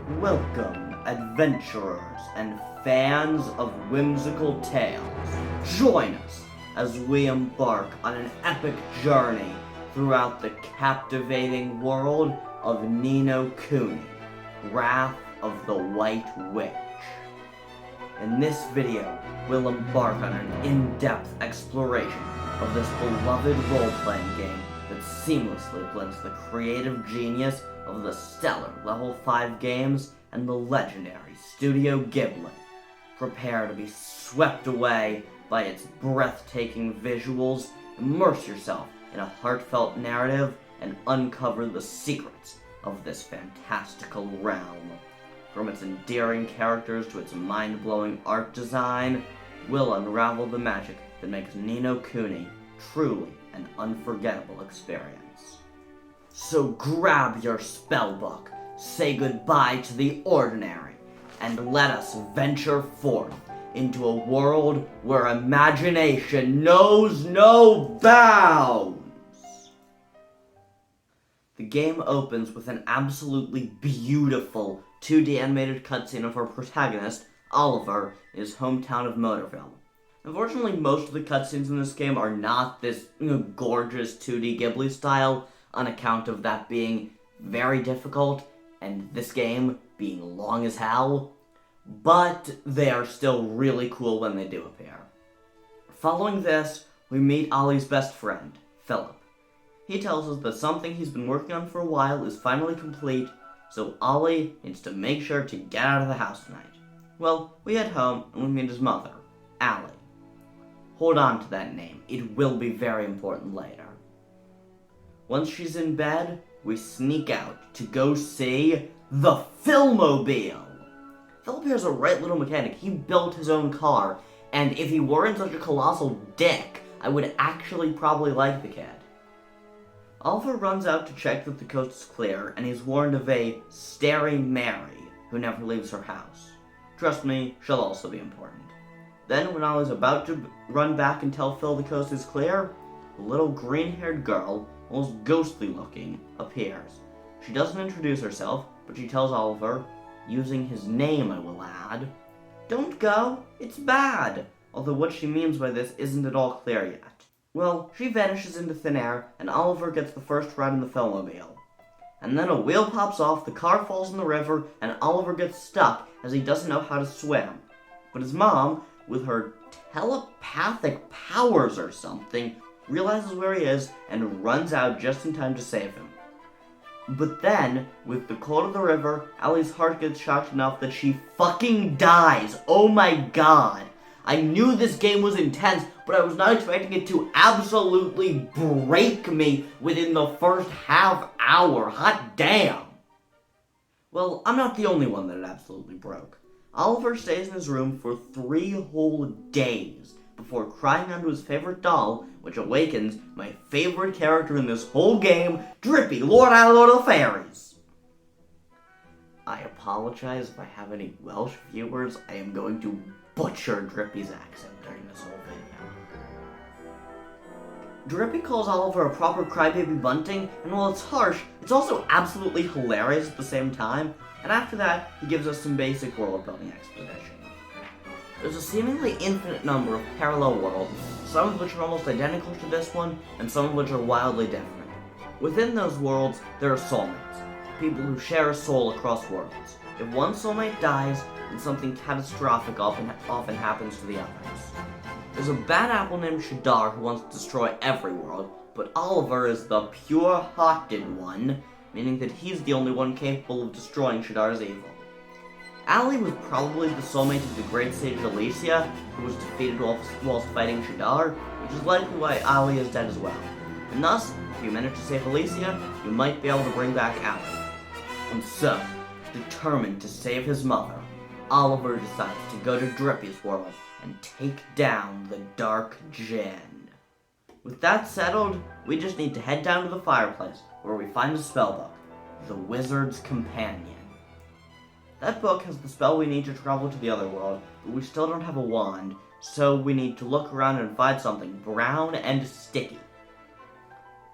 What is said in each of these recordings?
Welcome, adventurers and fans of whimsical tales. Join us as we embark on an epic journey throughout the captivating world of Ni No Kuni, Wrath of the White Witch. In this video, we'll embark on an in-depth exploration of this beloved role-playing game that seamlessly blends the creative genius of the stellar Level 5 games and the legendary Studio Ghibli. Prepare to be swept away by its breathtaking visuals, immerse yourself in a heartfelt narrative, and uncover the secrets of this fantastical realm. From its endearing characters to its mind-blowing art design, we'll unravel the magic that makes Ni No Kuni truly an unforgettable experience. So grab your spellbook, say goodbye to the ordinary, and let us venture forth into a world where imagination knows no bounds! The game opens with an absolutely beautiful 2D animated cutscene of our protagonist, Oliver, in his hometown of Motorville. Unfortunately, most of the cutscenes in this game are not this gorgeous 2D Ghibli style, on account of that being very difficult, and this game being long as hell, but they are still really cool when they do appear. Following this, we meet Ollie's best friend, Philip. He tells us that something he's been working on for a while is finally complete, so Ollie needs to make sure to get out of the house tonight. Well, we head home and we meet his mother, Allie. Hold on to that name, it will be very important later. Once she's in bed, we sneak out to go see the Filmobile. Philip here's a right little mechanic. He built his own car, and if he weren't such a colossal dick, I would actually probably like the kid. Oliver runs out to check that the coast is clear, and he's warned of a staring Mary who never leaves her house. Trust me, she'll also be important. Then, when Ollie's about to run back and tell Phil the coast is clear, a little green-haired girl, almost ghostly looking, appears. She doesn't introduce herself, but she tells Oliver, using his name I will add, "Don't go, it's bad," although what she means by this isn't at all clear yet. Well, she vanishes into thin air, and Oliver gets the first ride in the Filmobile. And then a wheel pops off, the car falls in the river, and Oliver gets stuck as he doesn't know how to swim. But his mom, with her telepathic powers or something, realizes where he is and runs out just in time to save him. But then, with the cold of the river, Allie's heart gets shocked enough that she fucking dies. Oh my god. I knew this game was intense, but I was not expecting it to absolutely break me within the first half hour. Hot damn. Well, I'm not the only one that it absolutely broke. Oliver stays in his room for 3 whole days before crying onto his favorite doll, which awakens my favorite character in this whole game, Drippy, Lord of the Fairies. I apologize if I have any Welsh viewers. I am going to butcher Drippy's accent during this whole video. Drippy calls Oliver a proper crybaby bunting, and while it's harsh, it's also absolutely hilarious at the same time, and after that, he gives us some basic world-building exposition. There's a seemingly infinite number of parallel worlds, some of which are almost identical to this one, and some of which are wildly different. Within those worlds, there are soulmates, people who share a soul across worlds. If one soulmate dies, then something catastrophic often happens to the others. There's a bad apple named Shadar who wants to destroy every world, but Oliver is the pure-hearted one, meaning that he's the only one capable of destroying Shadar's evil. Allie was probably the soulmate of the great sage Alicia, who was defeated whilst fighting Shadar, which is likely why Allie is dead as well. And thus, if you manage to save Alicia, you might be able to bring back Allie. And so, determined to save his mother, Oliver decides to go to Drippy's world and take down the Dark Djinn. With that settled, we just need to head down to the fireplace, where we find a spellbook, The Wizard's Companion. That book has the spell we need to travel to the other world, but we still don't have a wand, so we need to look around and find something brown and sticky.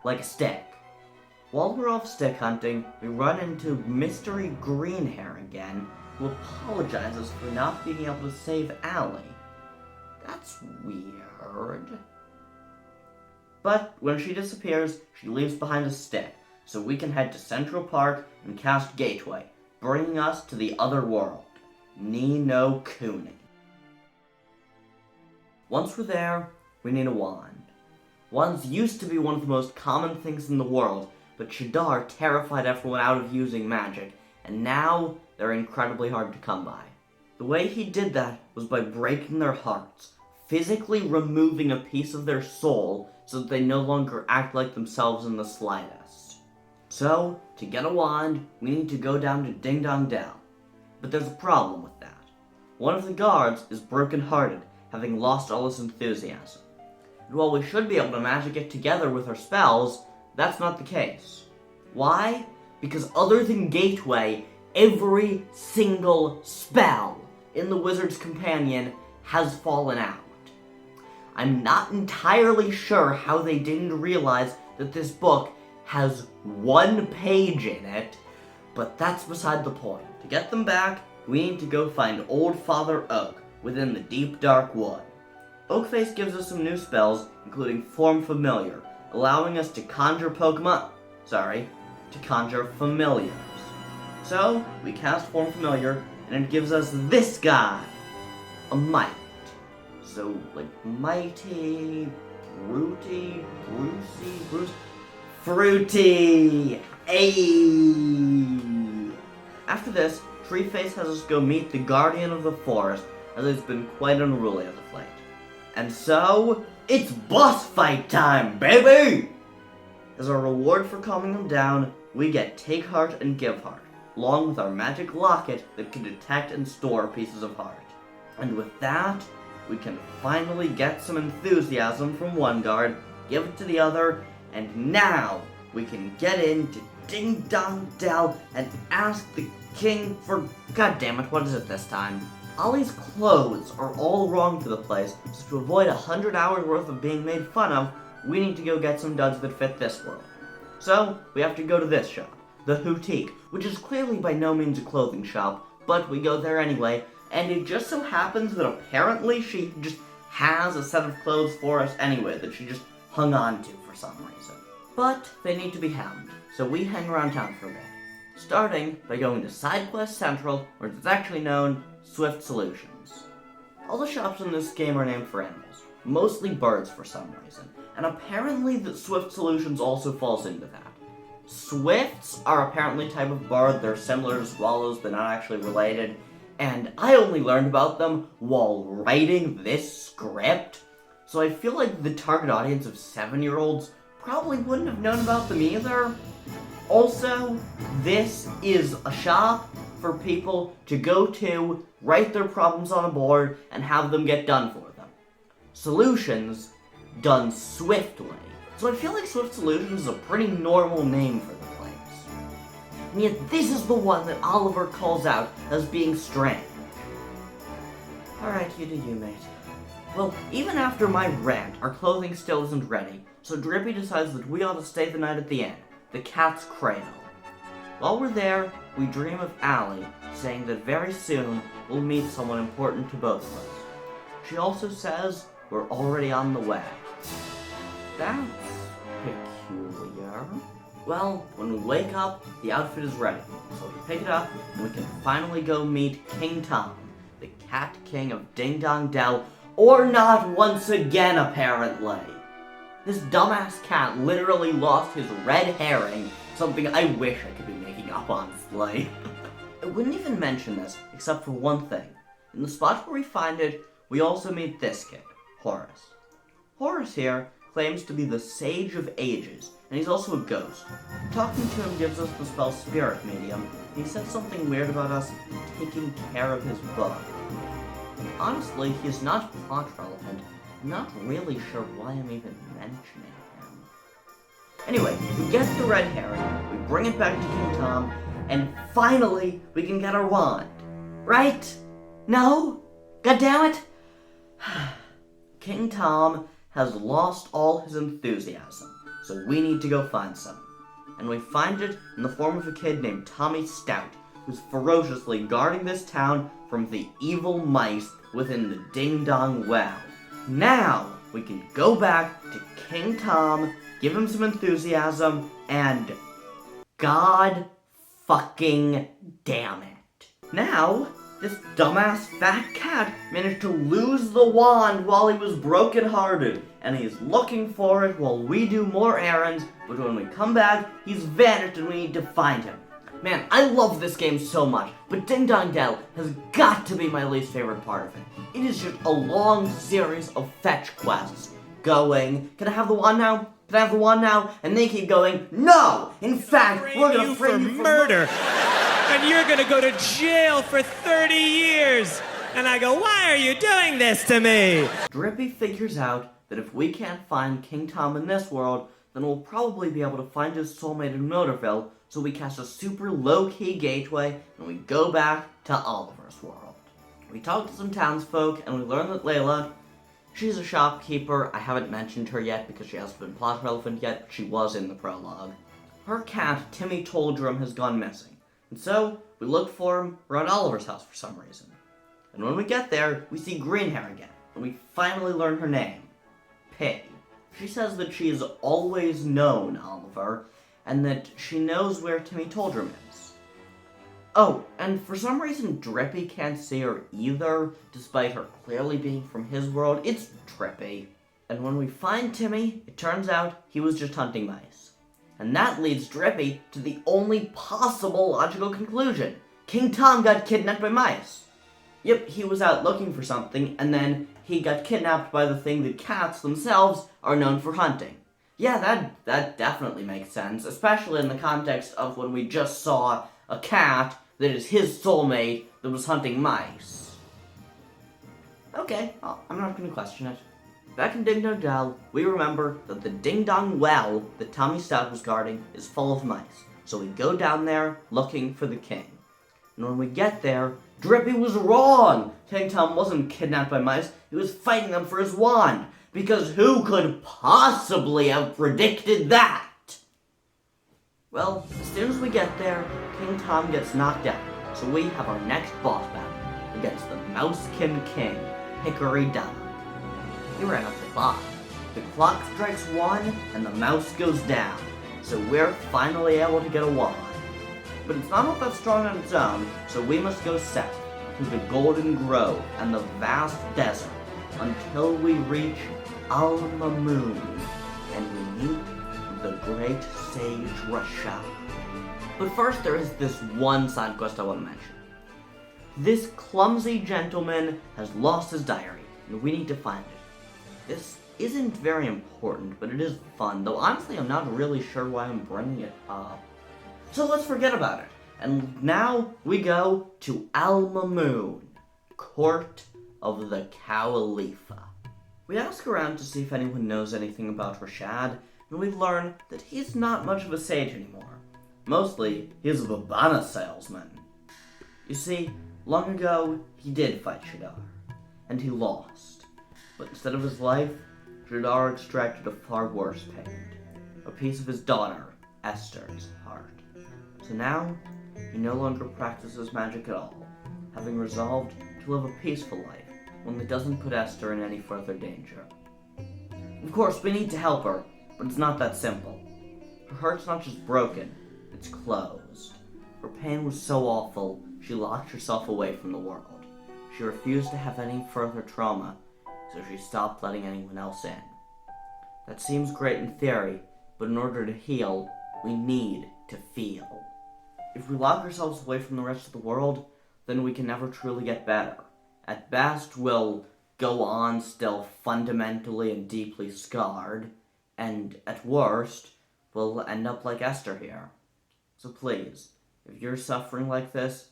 Like a stick. While we're off stick hunting, we run into Mystery Greenhair again, who apologizes for not being able to save Allie. That's weird. But when she disappears, she leaves behind a stick, so we can head to Central Park and cast Gateway, bringing us to the otherworld, Ni No Kuni. Once we're there, we need a wand. Wands used to be one of the most common things in the world, but Shadar terrified everyone out of using magic, and now they're incredibly hard to come by. The way he did that was by breaking their hearts, physically removing a piece of their soul so that they no longer act like themselves in the slightest. So, to get a wand, we need to go down to Ding Dong Dell. But there's a problem with that. One of the guards is broken-hearted, having lost all his enthusiasm. And while we should be able to magic it together with our spells, that's not the case. Why? Because other than Gateway, every single spell in the Wizard's Companion has fallen out. I'm not entirely sure how they didn't realize that this book has 1 page in it, but that's beside the point. To get them back, we need to go find Old Father Oak within the deep dark wood. Oakface gives us some new spells, including Form Familiar, allowing us to conjure familiars. So, we cast Form Familiar, and it gives us this guy, a mite. So, like, mighty, fruity, ayy! After this, Treeface has us go meet the Guardian of the Forest, as it's been quite unruly as of late. And so, it's boss fight time, baby! As a reward for calming him down, we get Take Heart and Give Heart, along with our magic locket that can detect and store pieces of heart. And with that, we can finally get some enthusiasm from one guard, give it to the other, and now we can get into Ding Dong Dell and ask the king for... goddammit, what is it this time? Ollie's clothes are all wrong for the place, so to avoid 100 hours worth of being made fun of, we need to go get some duds that fit this world. So, we have to go to this shop, the Houtique, which is clearly by no means a clothing shop, but we go there anyway, and it just so happens that apparently she just has a set of clothes for us anyway that she just hung on to for some reason. But they need to be hemmed, so we hang around town for a bit, starting by going to SideQuest Central, or as it's actually known, Swift Solutions. All the shops in this game are named for animals, mostly birds for some reason, and apparently the Swift Solutions also falls into that. Swifts are apparently a type of bird, they're similar to swallows but not actually related, and I only learned about them while writing this script, so I feel like the target audience of 7-year-olds probably wouldn't have known about them either. Also, this is a shop for people to go to, write their problems on a board, and have them get done for them. Solutions done swiftly. So I feel like Swift Solutions is a pretty normal name for the place. And yet this is the one that Oliver calls out as being strange. Alright, you do you, mate. Well, even after my rant, our clothing still isn't ready, so Drippy decides that we ought to stay the night at the inn, the Cat's Cradle. While we're there, we dream of Allie, saying that very soon we'll meet someone important to both of us. She also says we're already on the way. That's peculiar. Well, when we wake up, the outfit is ready, so we pick it up and we can finally go meet King Tom, the Cat King of Ding Dong Dell, or not once again apparently. This dumbass cat literally lost his red herring, something I wish I could be making up, honestly. I wouldn't even mention this, except for one thing. In the spot where we find it, we also meet this kid, Horace. Horace here claims to be the Sage of Ages, and he's also a ghost. Talking to him gives us the spell Spirit Medium, and he said something weird about us taking care of his bug. Honestly, he is not plot relevant. I'm not really sure why I'm even mentioning him. Anyway, we get the red herring, we bring it back to King Tom, and finally, we can get our wand. Right? No? Goddammit! King Tom has lost all his enthusiasm, so we need to go find some. and we find it in the form of a kid named Tommy Stout, who's ferociously guarding this town from the evil mice within the Ding Dong Well. Now, we can go back to King Tom, give him some enthusiasm, and God fucking damn it. Now, this dumbass fat cat managed to lose the wand while he was brokenhearted, and he's looking for it while we do more errands, but when we come back, he's vanished and we need to find him. Man, I love this game so much, but Ding Dong Dell has got to be my least favorite part of it. It is just a long series of fetch quests. Going, can I have the wand now? Can I have the wand now? And they keep going, no! In fact, we're gonna frame you for murder! And you're gonna go to jail for 30 years! And I go, why are you doing this to me? Drippy figures out that if we can't find King Tom in this world, then we'll probably be able to find his soulmate in Motorville, so we cast a super low-key gateway, and we go back to Oliver's world. We talk to some townsfolk, and we learn that Layla, she's a shopkeeper. I haven't mentioned her yet because she hasn't been plot relevant yet. She was in the prologue. Her cat, Timmy Toldrum, has gone missing. And so, we look for him around Oliver's house for some reason. And when we get there, we see Greenhair again, and we finally learn her name. Pig. She says that she has always known Oliver, and that she knows where Timmy Toldrum is. Oh, and for some reason Drippy can't see her either, despite her clearly being from his world. It's trippy. And when we find Timmy, it turns out he was just hunting mice. And that leads Drippy to the only possible logical conclusion. King Tom got kidnapped by mice. Yep, he was out looking for something, and then he got kidnapped by the thing that cats themselves are known for hunting. Yeah, that definitely makes sense, especially in the context of when we just saw a cat that is his soulmate that was hunting mice. Okay, well, I'm not going to question it. Back in Ding Dong Dell, we remember that the Ding Dong Well that Tommy Stout was guarding is full of mice, so we go down there looking for the king. And when we get there, Drippy was wrong! King Tom wasn't kidnapped by mice, he was fighting them for his wand. Because who could possibly have predicted that? Well, as soon as we get there, King Tom gets knocked out, so we have our next boss battle against the Mousekin King, Hickory Dog. He ran up the clock. The clock strikes 1, and the mouse goes down, so we're finally able to get a wand. But it's not all that strong on its own, so we must go south, through the Golden Grove and the vast desert, until we reach Alma Moon, and we meet the great sage Rashad. But first there is this one side quest I want to mention. This clumsy gentleman has lost his diary, and we need to find it. This isn't very important, but it is fun, though honestly I'm not really sure why I'm bringing it up. So let's forget about it, and now we go to Alma Moon, Court of the Khalifa. We ask around to see if anyone knows anything about Rashad, and we learn that he's not much of a sage anymore. Mostly, he's a Babana salesman. You see, long ago, he did fight Shadar, and he lost. But instead of his life, Shadar extracted a far worse payment, a piece of his daughter, Esther's, heart. So now, he no longer practices magic at all, having resolved to live a peaceful life, one that doesn't put Esther in any further danger. Of course, we need to help her, but it's not that simple. Her heart's not just broken, it's closed. Her pain was so awful, she locked herself away from the world. She refused to have any further trauma, so she stopped letting anyone else in. That seems great in theory, but in order to heal, we need to feel. If we lock ourselves away from the rest of the world, then we can never truly get better. At best, we'll go on still fundamentally and deeply scarred, and at worst, we'll end up like Esther here. So please, if you're suffering like this,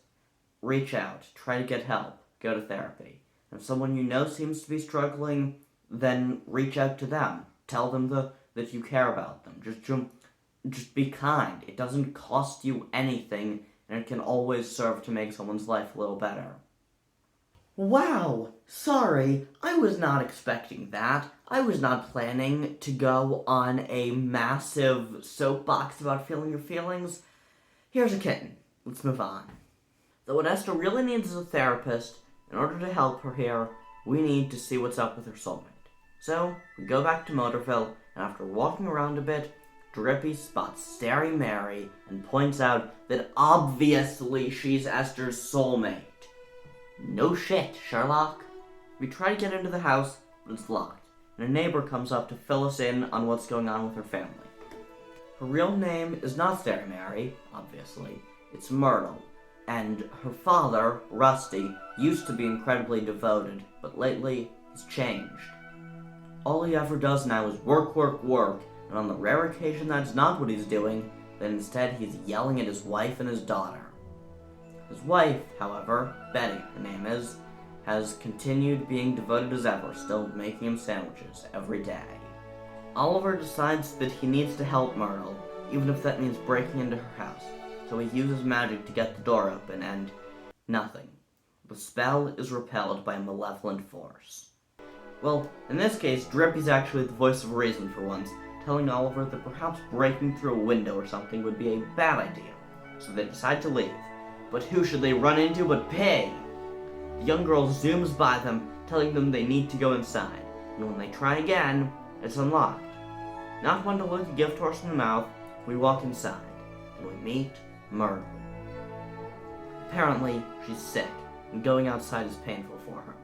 reach out, try to get help, go to therapy. If someone you know seems to be struggling, then reach out to them. Tell them that you care about them. Just be kind. It doesn't cost you anything, and it can always serve to make someone's life a little better. Wow, sorry, I was not expecting that. I was not planning to go on a massive soapbox about feeling your feelings. Here's a kitten. Let's move on. Though what Esther really needs is a therapist. In order to help her here, we need to see what's up with her soulmate. So, we go back to Motorville, and after walking around a bit, Drippy spots Starry Mary and points out that obviously she's Esther's soulmate. No shit, Sherlock. We try to get into the house, but it's locked, and a neighbor comes up to fill us in on what's going on with her family. Her real name is not Starry Mary, obviously. It's Myrtle, and her father, Rusty, used to be incredibly devoted, but lately he's changed. All he ever does now is work, work, work, and on the rare occasion that's not what he's doing, then instead he's yelling at his wife and his daughter. His wife, however, Betty, her name is, has continued being devoted as ever, still making him sandwiches every day. Oliver decides that he needs to help Myrtle, even if that means breaking into her house, so he uses magic to get the door open, and nothing. The spell is repelled by a malevolent force. Well, in this case, Drippy's actually the voice of reason for once, telling Oliver that perhaps breaking through a window or something would be a bad idea, so they decide to leave. But who should they run into but Pig? The young girl zooms by them, telling them they need to go inside, and when they try again, it's unlocked. Not one to look a gift horse in the mouth, we walk inside, and we meet Myrtle. Apparently, she's sick, and going outside is painful for her.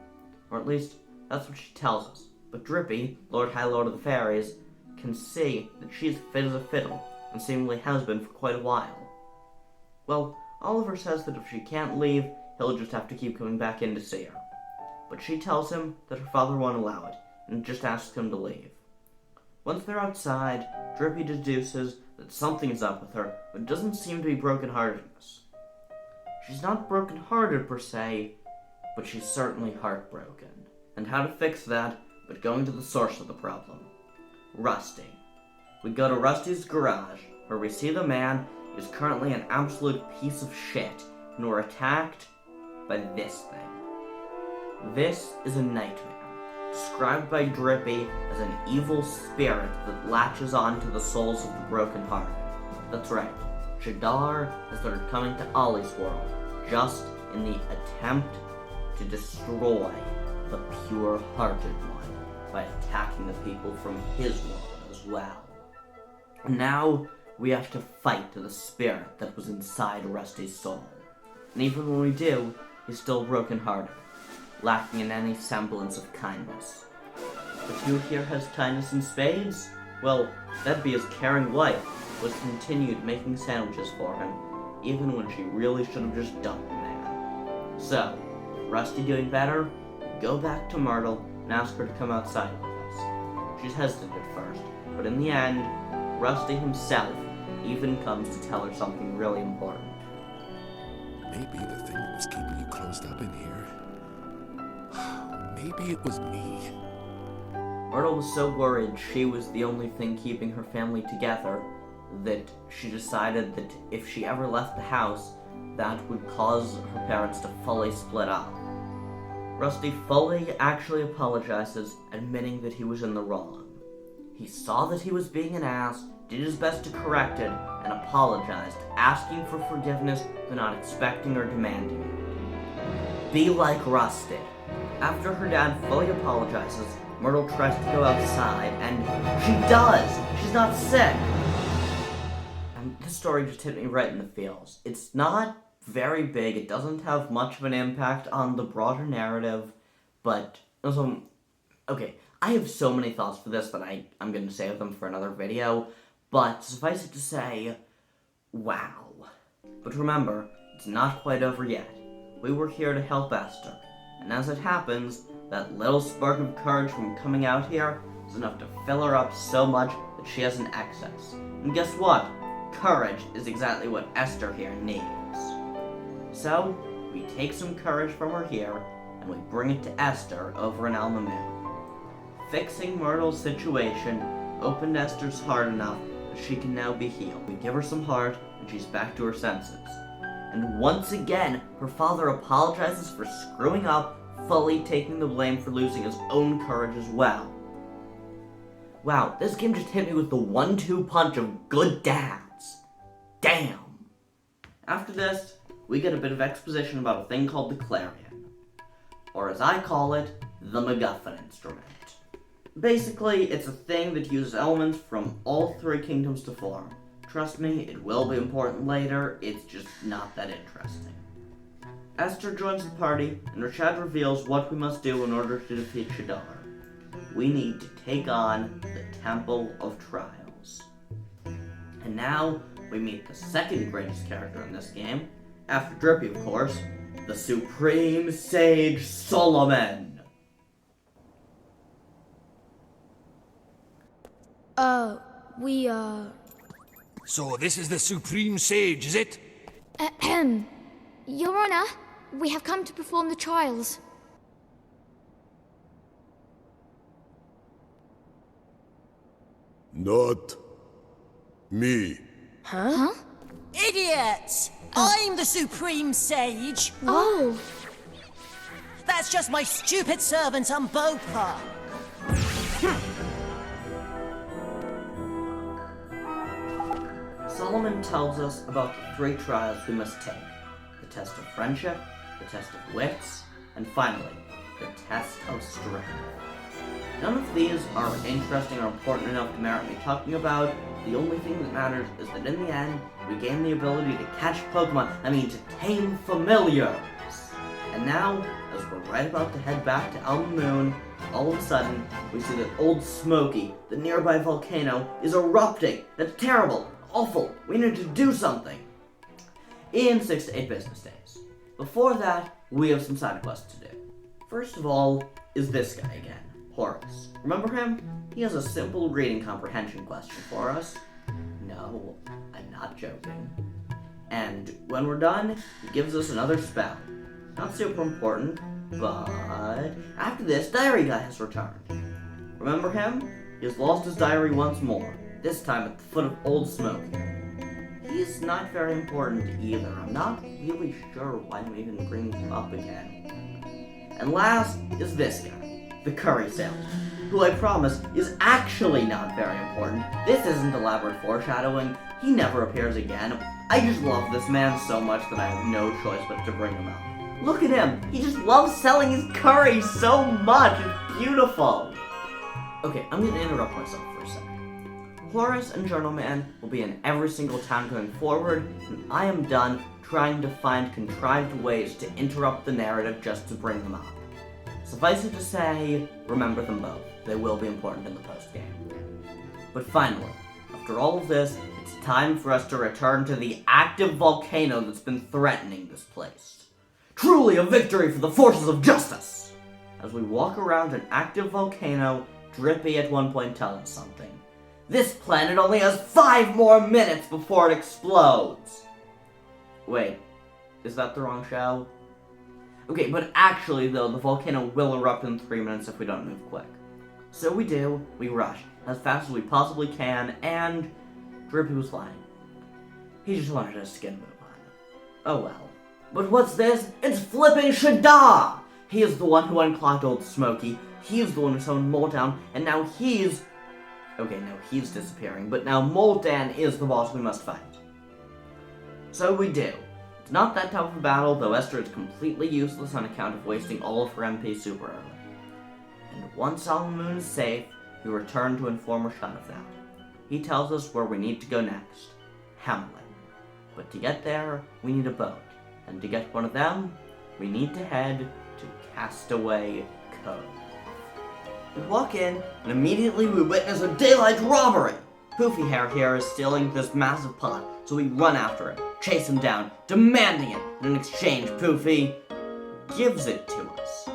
Or at least, that's what she tells us. But Drippy, Lord High Lord of the Fairies, can see that she's fit as a fiddle, and seemingly has been for quite a while. Well, Oliver says that if she can't leave, he'll just have to keep coming back in to see her. But she tells him that her father won't allow it, and just asks him to leave. Once they're outside, Drippy deduces that something is up with her, but it doesn't seem to be brokenheartedness. She's not brokenhearted per se, but she's certainly heartbroken. And how to fix that but going to the source of the problem. Rusty. We go to Rusty's garage, where we see the man is currently an absolute piece of shit, and we're attacked by this thing. This is a nightmare, described by Drippy as an evil spirit that latches on to the souls of the brokenhearted. That's right, Shadar has started coming to Ollie's world, just in the attempt to destroy the pure-hearted one by attacking the people from his world as well. Now, we have to fight to the spirit that was inside Rusty's soul. And even when we do, he's still broken-hearted, lacking in any semblance of kindness. But who here has kindness in spades? Well, that'd be his caring wife, who has continued making sandwiches for him, even when she really should have just dumped the man. So, Rusty doing better, we go back to Myrtle and ask her to come outside with us. She's hesitant at first, but in the end, Rusty himself even comes to tell her something really important. Maybe the thing that was keeping you closed up in here. Maybe it was me. Myrtle was so worried she was the only thing keeping her family together that she decided that if she ever left the house, that would cause her parents to fully split up. Rusty fully actually apologizes, admitting that he was in the wrong. He saw that he was being an ass, did his best to correct it, and apologized, asking for forgiveness but not expecting or demanding it. Be like Rusty. After her dad fully apologizes, Myrtle tries to go outside, and she does! She's not sick! And this story just hit me right in the feels. It's not very big, it doesn't have much of an impact on the broader narrative, but also, okay, I have so many thoughts for this that I'm going to save them for another video, but suffice it to say, wow. But remember, it's not quite over yet. We were here to help Esther, and as it happens, that little spark of courage from coming out here is enough to fill her up so much that she has an excess. And guess what? Courage is exactly what Esther here needs. So, we take some courage from her here, and we bring it to Esther over in Alma Moon. Fixing Myrtle's situation opened Esther's heart enough that she can now be healed. We give her some heart, and she's back to her senses. And once again, her father apologizes for screwing up fully taking the blame for losing his own courage as well. Wow, this game just hit me with the 1-2 punch of good dads. Damn. After this, we get a bit of exposition about a thing called the Clarion, or as I call it, the MacGuffin instrument. Basically, it's a thing that uses elements from all three kingdoms to form. Trust me, it will be important later, it's just not that interesting. Esther joins the party, and Rashad reveals what we must do in order to defeat Shadar. We need to take on the Temple of Trials. And now, we meet the second greatest character in this game, after Drippy of course, the Supreme Sage Solomon! So this is the Supreme Sage, is it? Ahem. Your Honor, we have come to perform the trials. Not me. Huh? Idiots! I'm the Supreme Sage. Oh. That's just my stupid servant Umbopa. Solomon tells us about the three trials we must take. The test of friendship, the test of wits, and finally, the test of strength. None of these are interesting or important enough to merit me talking about. The only thing that matters is that in the end, we gain the ability to catch Pokemon, to tame familiars. And now, as we're right about to head back to Elm Moon, all of a sudden, we see that Old Smoky, the nearby volcano, is erupting. That's terrible, awful, we need to do something. In 6 to 8 business days. Before that, we have some side quests to do. First of all, is this guy again, Horace. Remember him? He has a simple reading comprehension question for us. No, I'm not joking. And when we're done, he gives us another spell. Not super important, but after this, Diary Guy has returned. Remember him? He has lost his diary once more, this time at the foot of Old Smoky. He's not very important either. I'm not really sure why I'm even bringing him up again. And last is this guy, the curry salesman, who I promise is actually not very important. This isn't elaborate foreshadowing. He never appears again. I just love this man so much that I have no choice but to bring him up. Look at him! He just loves selling his curry so much! It's beautiful! Okay, I'm gonna interrupt myself for a second. Horace and Journal Man will be in every single town going forward, and I am done trying to find contrived ways to interrupt the narrative just to bring them up. Suffice it to say, remember them both. They will be important in the post-game. But finally, after all of this, it's time for us to return to the active volcano that's been threatening this place. Truly a victory for the forces of justice! As we walk around an active volcano, Drippy at one point tells us something. This planet only has 5 more minutes before it explodes! Wait, is that the wrong show? Okay, but actually though, the volcano will erupt in 3 minutes if we don't move quick. So we do, we rush, as fast as we possibly can, and Drippy was lying. He just wanted us to get a move on. Oh well. But what's this? It's flipping Shadar! He is the one who unclogged Old Smoky, he's the one who summoned Moltan, and now he's... Okay, no, he's disappearing, but now Moltan is the boss we must fight. So we do. It's not that tough of a battle, though Esther is completely useless on account of wasting all of her MP super early. And once Elm Moon is safe, we return to inform Rashad of that. He tells us where we need to go next. Hamlin. But to get there, we need a boat. And to get one of them, we need to head to Castaway Cove. We walk in, and immediately we witness a daylight robbery! Poofy Hair here is stealing this massive pot, so we run after him, chase him down, demanding it, and in exchange, Poofy gives it to us.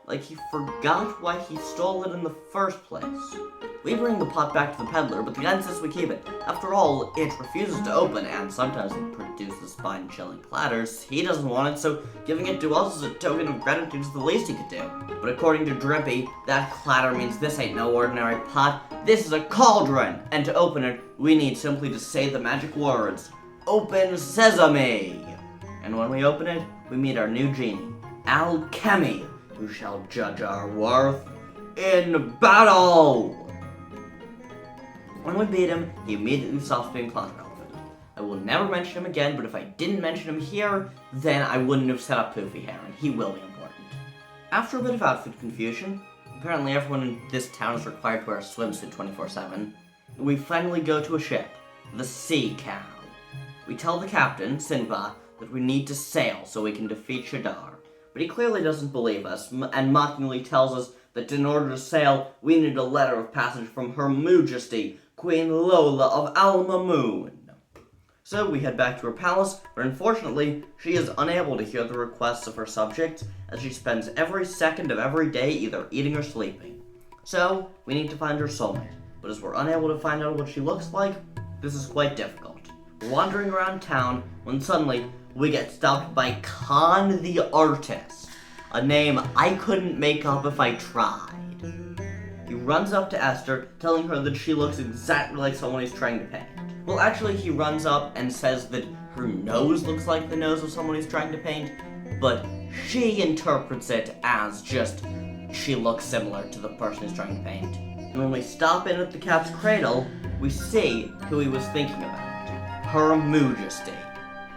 Like he forgot why he stole it in the first place. We bring the pot back to the peddler, but the guy insists we keep it. After all, it refuses to open, and sometimes it produces spine-chilling clatters. He doesn't want it, so giving it to us is a token of gratitude is the least he could do. But according to Drippy, that clatter means this ain't no ordinary pot, this is a cauldron! And to open it, we need simply to say the magic words, "Open Sesame!" And when we open it, we meet our new genie, Alchemy, who shall judge our worth in battle. When we beat him, he immediately stops being Cloud Elephant. I will never mention him again, but if I didn't mention him here, then I wouldn't have set up Poofy Hair, and he will be important. After a bit of outfit confusion, apparently everyone in this town is required to wear a swimsuit 24/7, we finally go to a ship, the Sea Cow. We tell the captain, Sinba, that we need to sail so we can defeat Shadar, but he clearly doesn't believe us, and mockingly tells us that in order to sail, we need a letter of passage from Her Majesty, Queen Lola of Alma Moon. So we head back to her palace, where unfortunately, she is unable to hear the requests of her subjects, as she spends every second of every day either eating or sleeping. So, we need to find her soulmate, but as we're unable to find out what she looks like, this is quite difficult. We're wandering around town, when suddenly, we get stopped by Khan the Artist, a name I couldn't make up if I tried. He runs up to Esther, telling her that she looks exactly like someone he's trying to paint. Well, actually, he runs up and says that her nose looks like the nose of someone he's trying to paint, but she interprets it as just she looks similar to the person he's trying to paint. And when we stop in at the cat's cradle, we see who he was thinking about. Her Majesty.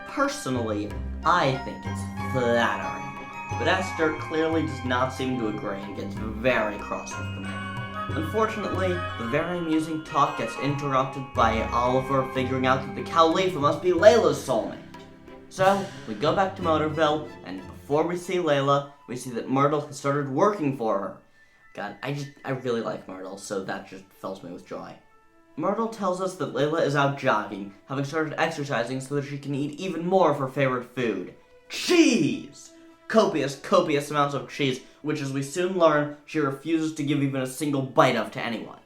Personally, I think it's flattering, but Esther clearly does not seem to agree and gets very cross with the man. Unfortunately, the very amusing talk gets interrupted by Oliver figuring out that the Califa must be Layla's soulmate. So, we go back to Motorville, and before we see Layla, we see that Myrtle has started working for her. God, I really like Myrtle, so that just fills me with joy. Myrtle tells us that Layla is out jogging, having started exercising so that she can eat even more of her favorite food. Cheese! Copious amounts of cheese, which as we soon learn, she refuses to give even a single bite of to anyone.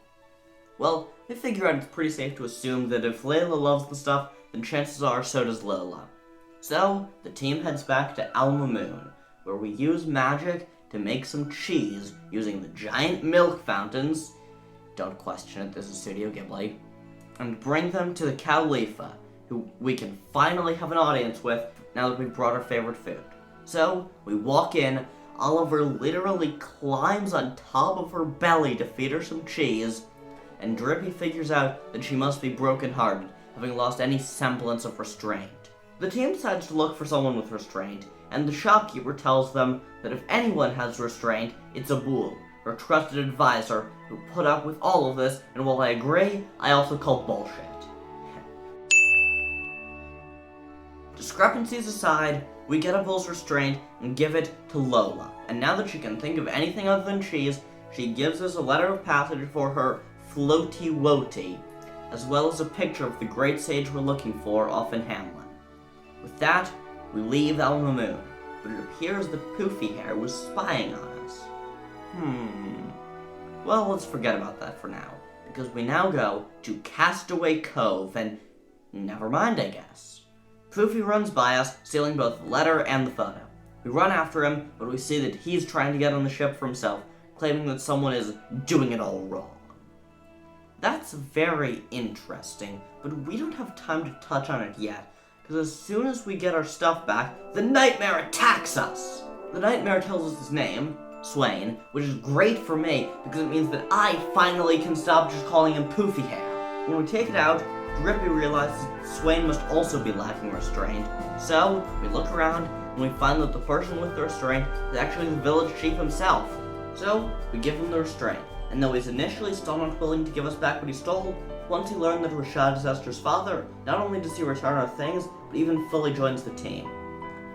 Well, we figure out it's pretty safe to assume that if Layla loves the stuff, then chances are so does Lola. So, the team heads back to Alma Moon, where we use magic to make some cheese using the giant milk fountains, don't question it, this is Studio Ghibli, and bring them to the Califa, who we can finally have an audience with now that we've brought our favorite food. So, we walk in, Oliver literally climbs on top of her belly to feed her some cheese, and Drippy figures out that she must be broken-hearted, having lost any semblance of restraint. The team decides to look for someone with restraint, and the shopkeeper tells them that if anyone has restraint, it's Abul, her trusted advisor, who put up with all of this, and while I agree, I also call bullshit. Discrepancies aside, we get Abul's restraint and give it to Lola, and now that she can think of anything other than cheese, she gives us a letter of passage for her floaty woaty, as well as a picture of the great sage we're looking for off in Hamlin. With that, we leave Alma Moon, but it appears that Poofy Hair was spying on us. Well, let's forget about that for now, because we now go to Castaway Cove, and never mind, I guess. Poofy runs by us, stealing both the letter and the photo. We run after him, but we see that he's trying to get on the ship for himself, claiming that someone is doing it all wrong. That's very interesting, but we don't have time to touch on it yet, because as soon as we get our stuff back, the Nightmare attacks us! The Nightmare tells us his name, Swain, which is great for me, because it means that I finally can stop just calling him Poofy Hair. When we take it out, Drippy realizes that Swain must also be lacking restraint, so we look around and we find that the person with the restraint is actually the village chief himself. So we give him the restraint, and though he's initially still not willing to give us back what he stole, once he learned that Rashad is Esther's father, not only does he return our things, but even fully joins the team.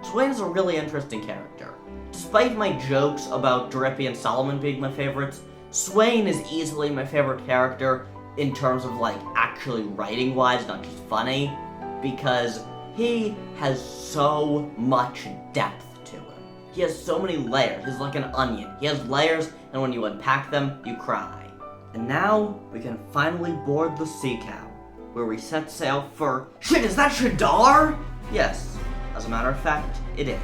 Swain is a really interesting character. Despite my jokes about Drippy and Solomon being my favorites, Swain is easily my favorite character in terms of actually writing wise, not just funny, because he has so much depth to him. He has so many layers. He's like an onion. He has layers, and when you unpack them, you cry. And now we can finally board the Sea Cow, where we set sail for... Shit, is that Shadar? Yes, as a matter of fact, it is.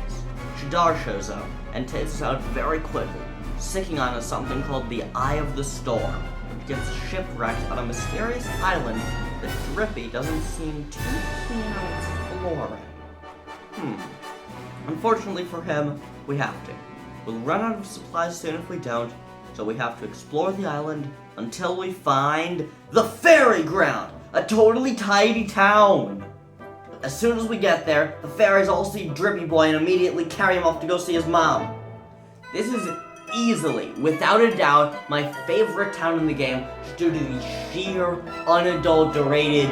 Shadar shows up and takes us out very quickly, sicking on us something called the Eye of the Storm, which gets shipwrecked on a mysterious island that Drippy doesn't seem too keen on exploring. Unfortunately for him, we have to. We'll run out of supplies soon if we don't, so we have to explore the island until we find the Fairy Ground, a totally tidy town. As soon as we get there, the fairies all see Drippy Boy and immediately carry him off to go see his mom. This is easily, without a doubt, my favorite town in the game due to the sheer, unadulterated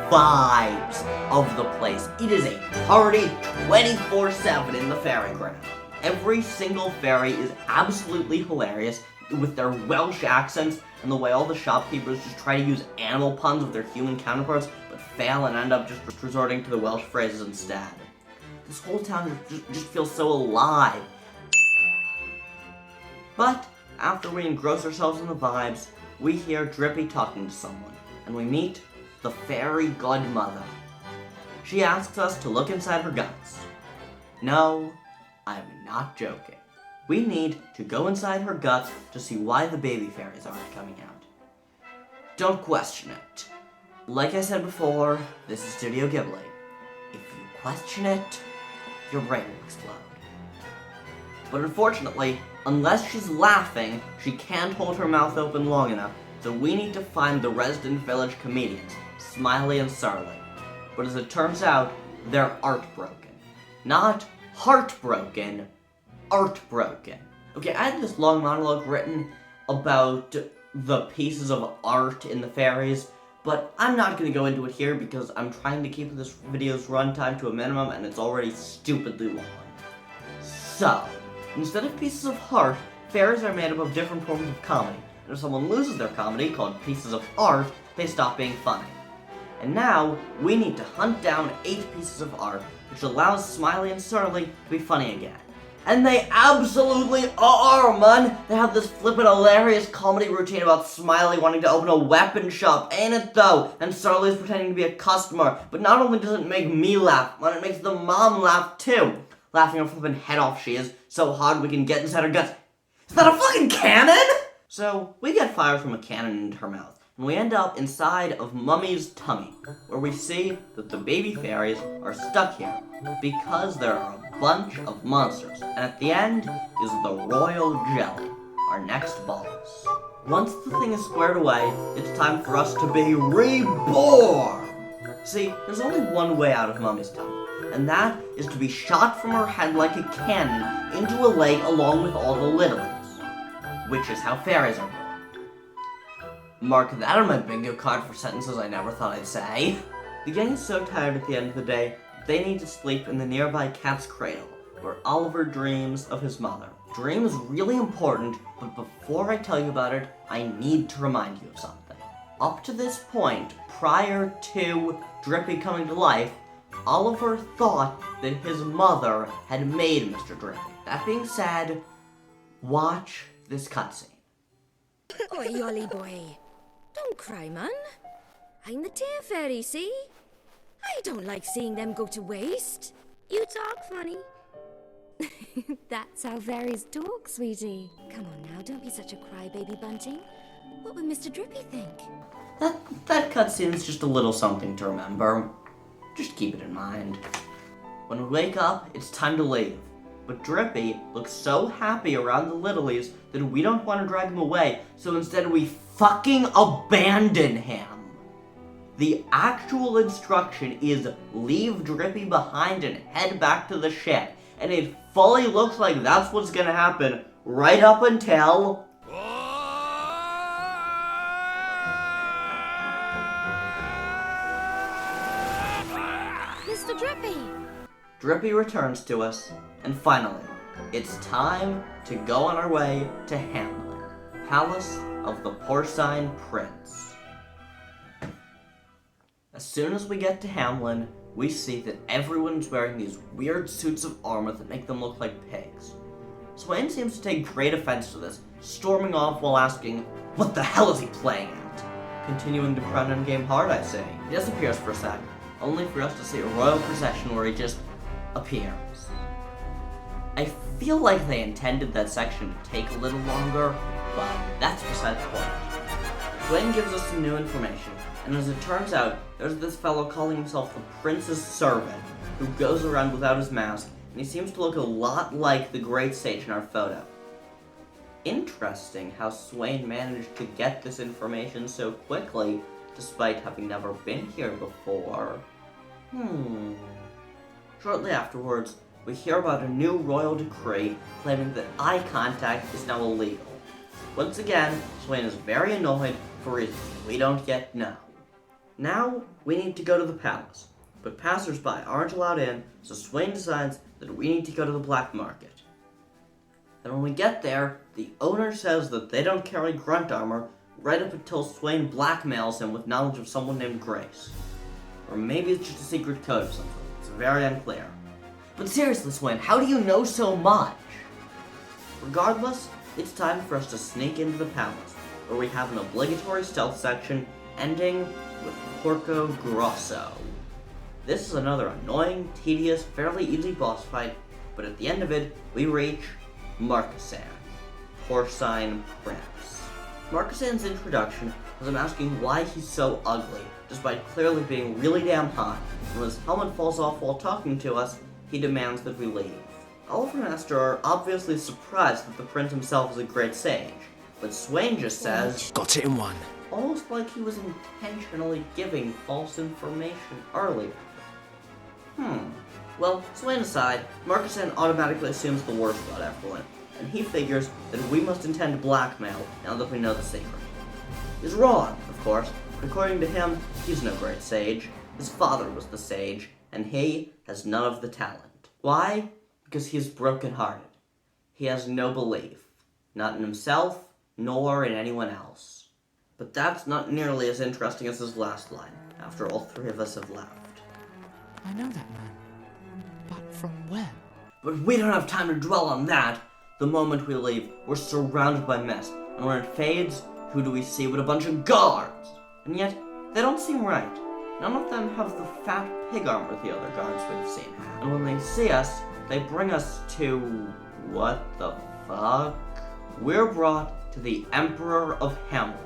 vibes of the place. It is a party 24/7 in the Fairy Ground. Every single fairy is absolutely hilarious with their Welsh accents and the way all the shopkeepers just try to use animal puns with their human counterparts but fail and end up just resorting to the Welsh phrases instead. This whole town just feels so alive. But after we engross ourselves in the vibes, we hear Drippy talking to someone, and we meet the fairy godmother. She asks us to look inside her guts. No, I'm not joking. We need to go inside her guts to see why the baby fairies aren't coming out. Don't question it. Like I said before, this is Studio Ghibli. If you question it, your brain will explode. But unfortunately, unless she's laughing, she can't hold her mouth open long enough, so we need to find the resident village comedians, Smiley and Sarly. But as it turns out, they're art-broken. Not heartbroken, art-broken. Okay, I had this long monologue written about the pieces of art in the fairies, but I'm not going to go into it here because I'm trying to keep this video's runtime to a minimum and it's already stupidly long. So, instead of pieces of heart, fairies are made up of different forms of comedy, and if someone loses their comedy, called pieces of art, they stop being funny. And now, we need to hunt down 8 pieces of art, which allows Smiley and Surly to be funny again. And they absolutely are, man! They have this flippin' hilarious comedy routine about Smiley wanting to open a weapon shop, ain't it though? And Surly's pretending to be a customer, but not only does it make me laugh, man, it makes the mom laugh too. Laughing her flippin' head off she is, so hard we can get inside her guts. Is that a fucking cannon?! So, we get fired from a cannon into her mouth, and we end up inside of Mummy's tummy, where we see that the baby fairies are stuck here because there are a bunch of monsters, and at the end is the royal jelly, our next boss. Once the thing is squared away, it's time for us to be reborn! See, there's only one way out of Mummy's tummy, and that is to be shot from her head like a cannon into a lake along with all the littlies, which is how fairies are born. Mark that on my bingo card for sentences I never thought I'd say. The gang is so tired at the end of the day, they need to sleep in the nearby cat's cradle, where Oliver dreams of his mother. Dream is really important, but before I tell you about it, I need to remind you of something. Up to this point, prior to Drippy coming to life, Oliver thought that his mother had made Mr. Drippy. That being said, watch this cutscene. Oi, Ollie boy. Don't cry, man. I'm the tear fairy, see? I don't like seeing them go to waste. You talk funny. That's how fairies talk, sweetie. Come on now, don't be such a crybaby, Bunting. What would Mr. Drippy think? That cutscene is just a little something to remember. Just keep it in mind. When we wake up, it's time to leave. But Drippy looks so happy around the littlies that we don't want to drag him away, so instead we fucking abandon him. The actual instruction is leave Drippy behind and head back to the ship. And it fully looks like that's what's gonna happen right up until... Mr. Drippy! Drippy returns to us, and finally, it's time to go on our way to Hamlin, Palace of the Porcine Prince. As soon as we get to Hamlin, we see that everyone's wearing these weird suits of armor that make them look like pigs. Swain seems to take great offense to this, storming off while asking, "What the hell is he playing at?" Continuing to crown and game hard, I say. He disappears for a sec, only for us to see a royal procession where he just appears. I feel like they intended that section to take a little longer, but that's beside the point. Swain gives us some new information, and as it turns out, there's this fellow calling himself the Prince's Servant, who goes around without his mask and he seems to look a lot like the Great Sage in our photo. Interesting how Swain managed to get this information so quickly, despite having never been here before. Shortly afterwards, we hear about a new royal decree claiming that eye contact is now illegal. Once again, Swain is very annoyed for reasons we don't yet know. Now, we need to go to the palace, but passersby aren't allowed in, so Swain decides that we need to go to the black market. And when we get there, the owner says that they don't carry grunt armor right up until Swain blackmails him with knowledge of someone named Grace. Or maybe it's just a secret code of something. It's very unclear. But seriously, Swain, how do you know so much? Regardless, it's time for us to sneak into the palace, where we have an obligatory stealth section ending with Porco Grosso. This is another annoying, tedious, fairly easy boss fight, but at the end of it, we reach Marquesan, Porcine Prince. Marquesan's introduction has him asking why he's so ugly, despite clearly being really damn hot, and when his helmet falls off while talking to us, he demands that we leave. Oliver and Esther are obviously surprised that the prince himself is a great sage, but Swain just says, Got it in one. almost like he was intentionally giving false information earlier. Well, Swain aside, Marquesan automatically assumes the worst about everyone, and he figures that we must intend blackmail now that we know the secret. He's wrong, of course, but according to him, he's no great sage. His father was the sage, and he has none of the talent. Why? Because he is broken-hearted. He has no belief, not in himself, nor in anyone else. But that's not nearly as interesting as his last line, after all three of us have left. I know that man. But from where? But we don't have time to dwell on that. The moment we leave, we're surrounded by mist, and when it fades, who do we see but a bunch of guards? And yet, they don't seem right. None of them have the fat pig armor the other guards we've seen have. And when they see us, they bring us to... what the fuck? We're brought to the Emperor of Hamlet,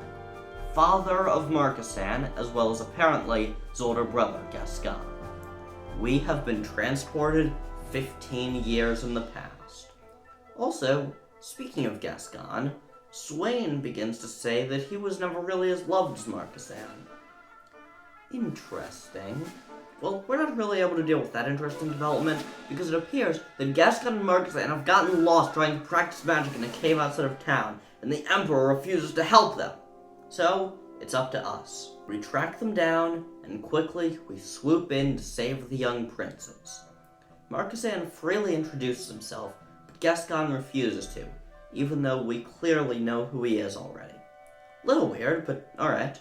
father of Marquesan, as well as apparently his older brother, Gascon. We have been transported 15 years in the past. Also, speaking of Gascon, Swain begins to say that he was never really as loved as Marquesan. Interesting. Well, we're not really able to deal with that interesting development, because it appears that Gascon and Marquesan have gotten lost trying to practice magic in a cave outside of town, and the Emperor refuses to help them. So, it's up to us. We track them down, and quickly we swoop in to save the young princes. Marquesan freely introduces himself, but Gascon refuses to, even though we clearly know who he is already. Little weird, but alright.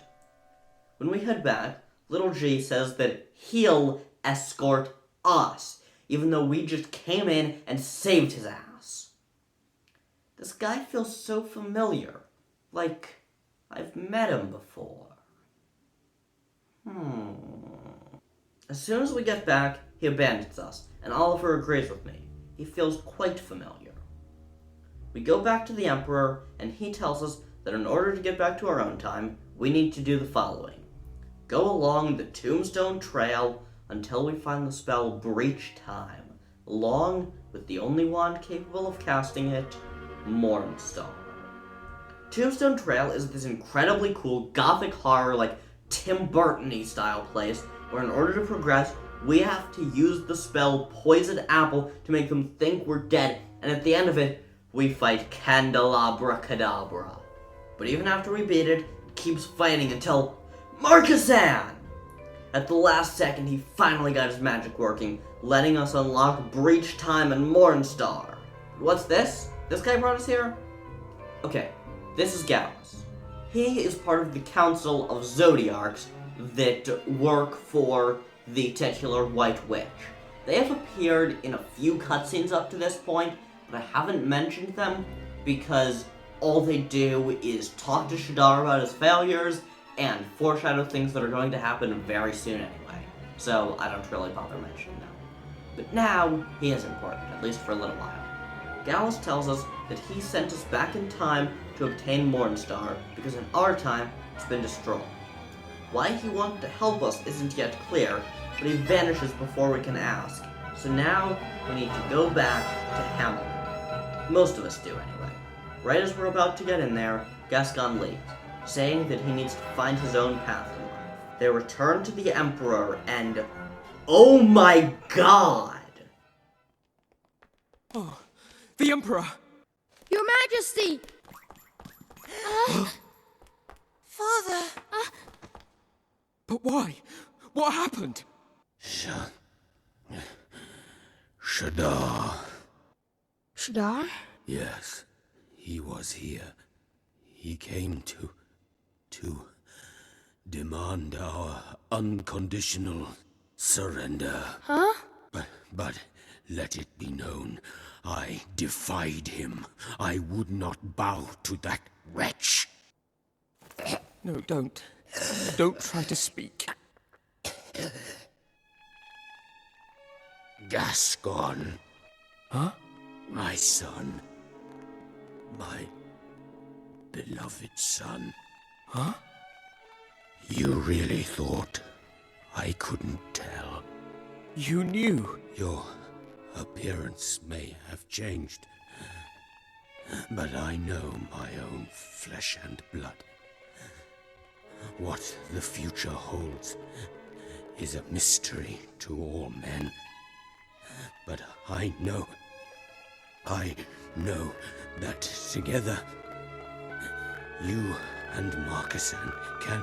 When we head back, Little G says that he'll escort us, even though we just came in and saved his ass. This guy feels so familiar, like I've met him before. As soon as we get back, he abandons us, and Oliver agrees with me. He feels quite familiar. We go back to the Emperor, and he tells us that in order to get back to our own time, we need to do the following. Go along the Tombstone Trail until we find the spell Breach Time, along with the only wand capable of casting it, Mornstar. Tombstone Trail is this incredibly cool gothic horror, like Tim Burton-y style place, where in order to progress, we have to use the spell Poisoned Apple to make them think we're dead, and at the end of it, we fight Candelabra Cadabra. But even after we beat it, it keeps fighting until Marquesan! At the last second, he finally got his magic working, letting us unlock Breach Time and Mornstar. What's this? This guy brought us here? Okay, this is Gallus. He is part of the Council of Zodiarchs that work for the titular White Witch. They have appeared in a few cutscenes up to this point, but I haven't mentioned them because all they do is talk to Shadar about his failures and foreshadow things that are going to happen very soon anyway. So I don't really bother mentioning them. But now, he is important, at least for a little while. Gallus tells us that he sent us back in time to obtain Mornstar, because in our time, it's been destroyed. Why he wanted to help us isn't yet clear, but he vanishes before we can ask. So now, we need to go back to Hamilton. Most of us do anyway. Right as we're about to get in there, Gaston leaves, saying that he needs to find his own path in life. They return to the Emperor and... oh my god! Oh, the Emperor! Your Majesty! Father! But why? What happened? Shadar. Shadar? Yes, he was here. He came to demand our unconditional surrender. Huh? But let it be known, I defied him. I would not bow to that wretch. No, don't. Don't try to speak. Gascon. Huh? My son. My beloved son. Huh? You really thought I couldn't tell? You knew. Your appearance may have changed, but I know my own flesh and blood. What the future holds is a mystery to all men. But I know that together, you and Marcussan can,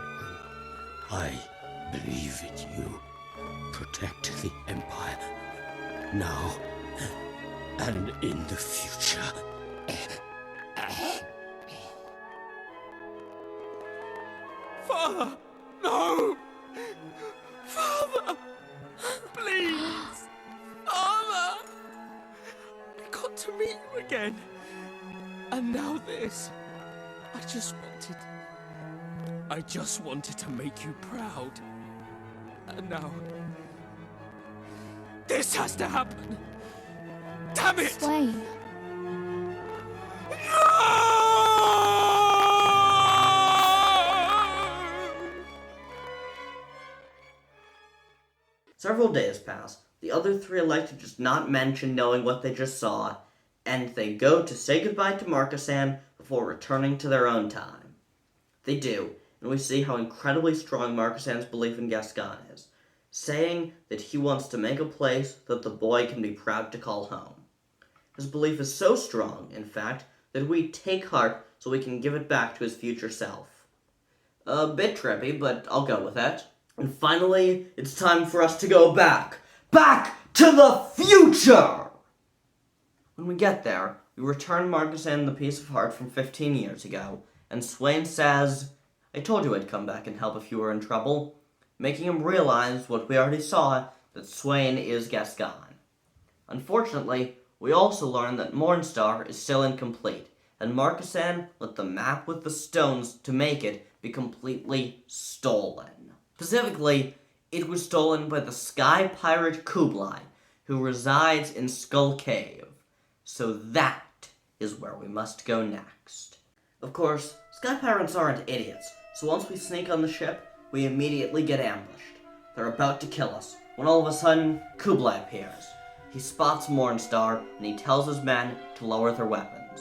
I believe it, you protect the Empire, now and in the future. Father! No! Father! Please! Father! I got to meet you again. And now this. I just wanted to make you proud. And now... this has to happen! Damn it! Swain. Several days pass. The other three elect to just not mention knowing what they just saw, and they go to say goodbye to Marcussan before returning to their own time. They do, and we see how incredibly strong Marcussan's belief in Gascon is, saying that he wants to make a place that the boy can be proud to call home. His belief is so strong, in fact, that we take heart so we can give it back to his future self. A bit trippy, but I'll go with it. And finally, it's time for us to go back to the future! When we get there, we return Marcussan the piece of heart from 15 years ago, and Swain says, I told you I'd come back and help if you were in trouble, making him realize what we already saw, that Swain is Gascon. Unfortunately, we also learn that Mornstar is still incomplete, and Marcussan let the map with the stones to make it be completely stolen. Specifically, it was stolen by the sky pirate Kublai, who resides in Skull Cave. So that is where we must go next. Of course, sky pirates aren't idiots, so once we sneak on the ship, we immediately get ambushed. They're about to kill us, when all of a sudden, Kublai appears. He spots Mornstar, and he tells his men to lower their weapons.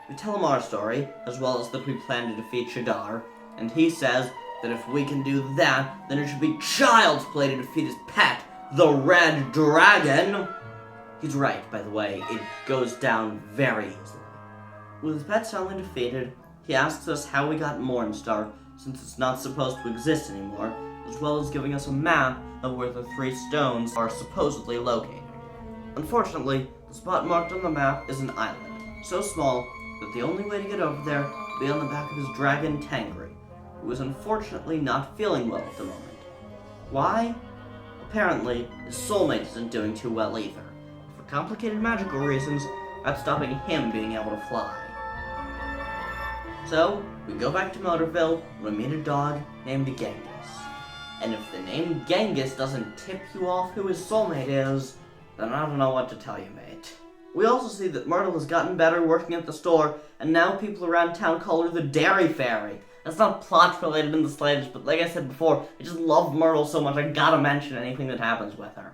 We tell him our story, as well as that we plan to defeat Shadar, and he says that if we can do that, then it should be child's play to defeat his pet, the Red Dragon! He's right, by the way, it goes down very easily. With his pet suddenly defeated, he asks us how we got Mornstar, since it's not supposed to exist anymore, as well as giving us a map of where the three stones are supposedly located. Unfortunately, the spot marked on the map is an island, so small that the only way to get over there would be on the back of his dragon Tangri, who is unfortunately not feeling well at the moment. Why? Apparently, his soulmate isn't doing too well either. For complicated magical reasons, that's stopping him being able to fly. So, we go back to Motorville and we meet a dog named Genghis. And if the name Genghis doesn't tip you off who his soulmate is, then I don't know what to tell you, mate. We also see that Myrtle has gotten better working at the store, and now people around town call her the Dairy Fairy. That's not plot related in the slightest, but like I said before, I just love Myrtle so much I gotta mention anything that happens with her.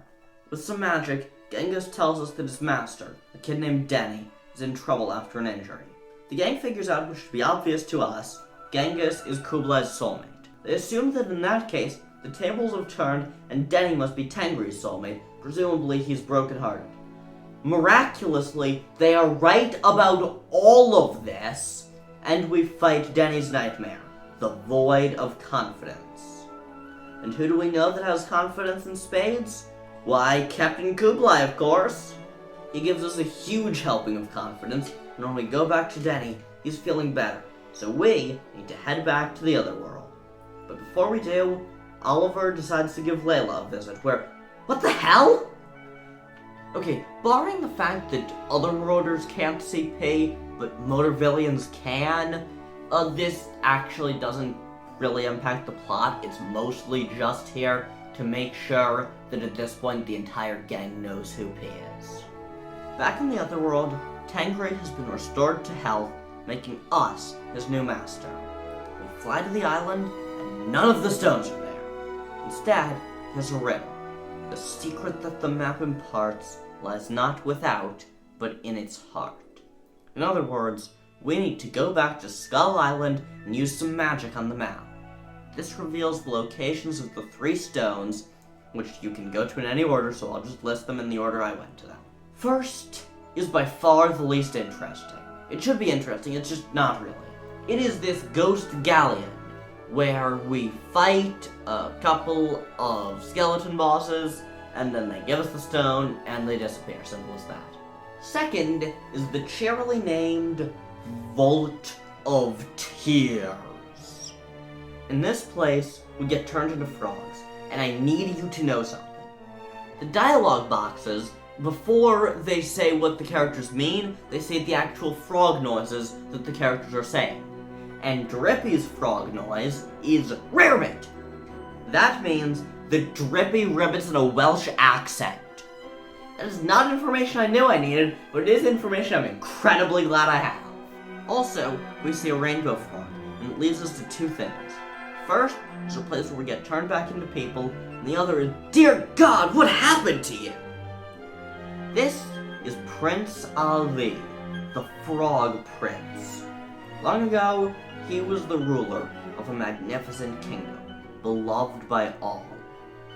With some magic, Genghis tells us that his master, a kid named Denny, is in trouble after an injury. The gang figures out, which should be obvious to us, Genghis is Kublai's soulmate. They assume that in that case, the tables have turned and Denny must be Tengri's soulmate, presumably he's brokenhearted. Miraculously, they are right about all of this, and we fight Denny's nightmare, the void of confidence. And who do we know that has confidence in spades? Why, Captain Kublai, of course. He gives us a huge helping of confidence, and when we go back to Denny, he's feeling better. So we need to head back to the otherworld. But before we do, Oliver decides to give Layla a visit where... What the hell? Okay, barring the fact that otherworlders can't see P, but motorvillians can, this actually doesn't really impact the plot. It's mostly just here to make sure that at this point the entire gang knows who P is. Back in the otherworld, Tengri has been restored to health, making us his new master. We fly to the island, and none of the stones are there. Instead, there's a riddle. The secret that the map imparts lies not without, but in its heart. In other words, we need to go back to Skull Island and use some magic on the map. This reveals the locations of the 3 stones, which you can go to in any order, so I'll just list them in the order I went to them. First is by far the least interesting. It should be interesting, it's just not really. It is this ghost galleon, where we fight a couple of skeleton bosses, and then they give us the stone, and they disappear, simple as that. Second is the cheerily named Vault of Tears. In this place, we get turned into frogs, and I need you to know something. The dialogue boxes, before they say what the characters mean, they say the actual frog noises that the characters are saying. And Drippy's frog noise is Rarebit. That means that Drippy ribbits in a Welsh accent. That is not information I knew I needed, but it is information I'm incredibly glad I have. Also, we see a rainbow frog, and it leads us to 2 things. First, there's a place where we get turned back into people, and the other is, Dear God, what happened to you? This is Prince Ali, the Frog Prince. Long ago, he was the ruler of a magnificent kingdom, beloved by all.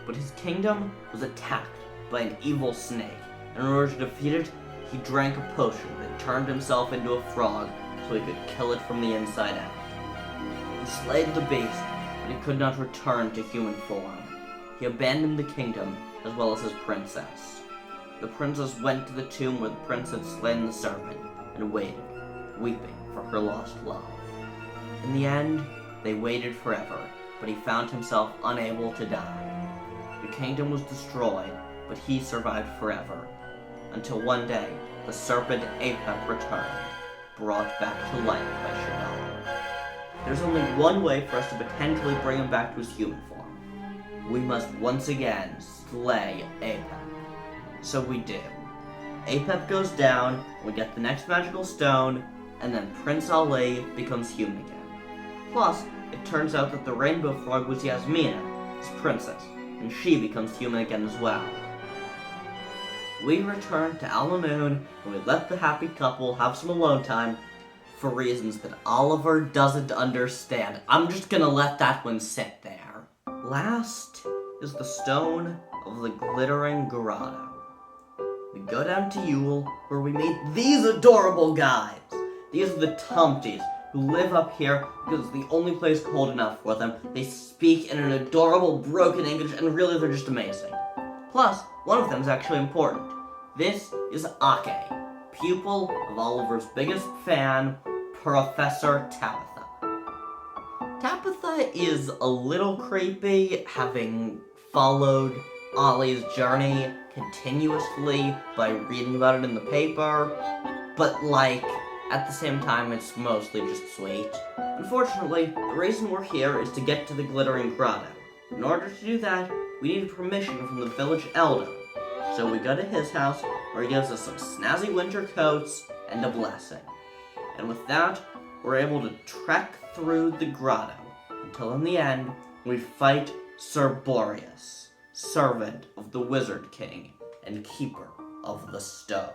But his kingdom was attacked by an evil snake, and in order to defeat it, he drank a potion that turned himself into a frog so he could kill it from the inside out. He slayed the beast, but he could not return to human form. He abandoned the kingdom as well as his princess. The princess went to the tomb where the prince had slain the serpent and waited, weeping for her lost love. In the end, they waited forever, but he found himself unable to die. The kingdom was destroyed, but he survived forever, until one day, the serpent Apep returned, brought back to life by Shadala. There's only one way for us to potentially bring him back to his human form. We must once again slay Apep. So we do. Apep goes down, we get the next magical stone, and then Prince Ali becomes human again. Plus, it turns out that the rainbow frog was Yasmina, his princess, and she becomes human again as well. We return to Alamoon, and we let the happy couple have some alone time for reasons that Oliver doesn't understand. I'm just gonna let that one sit there. Last is the Stone of the Glittering Grotto. We go down to Yule, where we meet these adorable guys. These are the Tumpties, who live up here because it's the only place cold enough for them. They speak in an adorable broken English, and really they're just amazing. Plus, one of them is actually important. This is Ake, pupil of Oliver's biggest fan, Professor Tabitha. Tabitha is a little creepy, having followed Ollie's journey continuously by reading about it in the paper, but at the same time, it's mostly just sweet. Unfortunately, the reason we're here is to get to the Glittering Grotto. In order to do that, we need permission from the village elder. So we go to his house, where he gives us some snazzy winter coats and a blessing. And with that, we're able to trek through the grotto, until in the end, we fight Sir Boreas, servant of the Wizard King and keeper of the Stone.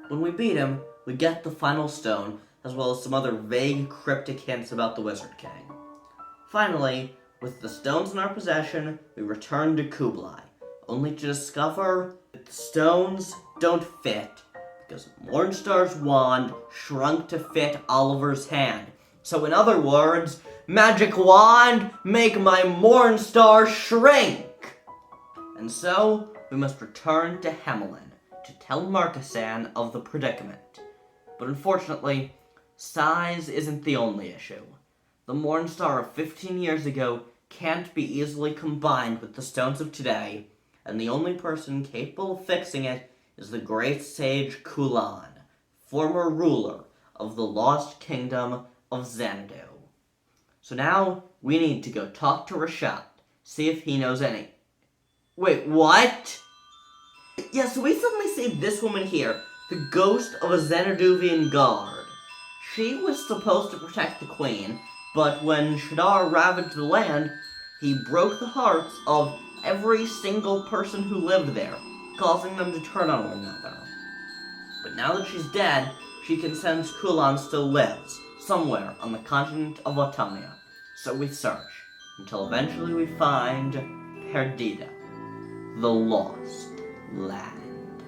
When we beat him, we get the final stone, as well as some other vague, cryptic hints about the Wizard King. Finally, with the stones in our possession, we return to Kublai, only to discover that the stones don't fit, because Mornstar's wand shrunk to fit Oliver's hand. So in other words, magic wand, make my Mornstar shrink! And so, we must return to Hemelin to tell Markisan of the predicament. But unfortunately, size isn't the only issue. The Mornstar of 15 years ago can't be easily combined with the stones of today, and the only person capable of fixing it is the great sage Kulan, former ruler of the lost kingdom of Xanadu. So now, we need to go talk to Rashad, see if he knows any... Wait, what? Yeah, so we suddenly see this woman here, the ghost of a Xanaduvian guard. She was supposed to protect the queen, but when Shadar ravaged the land, he broke the hearts of every single person who lived there, causing them to turn on one another. But now that she's dead, she can sense Kulan still lives, somewhere on the continent of Autumnia. So we search, until eventually we find Perdida, the Lost Land.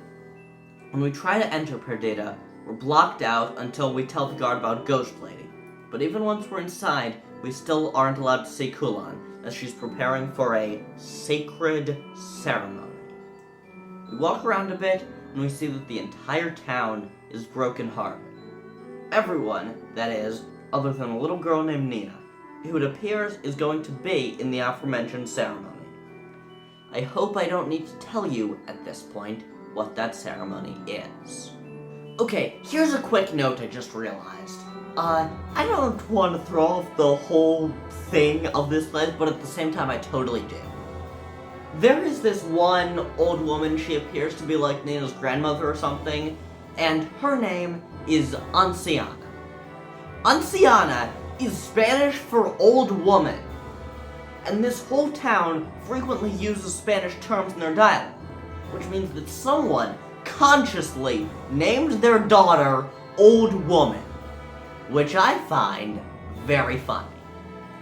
When we try to enter Perdida, we're blocked out until we tell the guard about Ghost Lady. But even once we're inside, we still aren't allowed to see Kulan, as she's preparing for a sacred ceremony. We walk around a bit, and we see that the entire town is broken-hearted. Everyone, that is, other than a little girl named Nina, who it appears is going to be in the aforementioned ceremony. I hope I don't need to tell you, at this point, what that ceremony is. Okay, here's a quick note I just realized. I don't want to throw off the whole thing of this list, but at the same time I totally do. There is this one old woman, she appears to be like Nina's grandmother or something, and her name is Anciana. Anciana is Spanish for old woman, and this whole town frequently uses Spanish terms in their dialogue, which means that someone consciously named their daughter Old Woman, which I find very funny.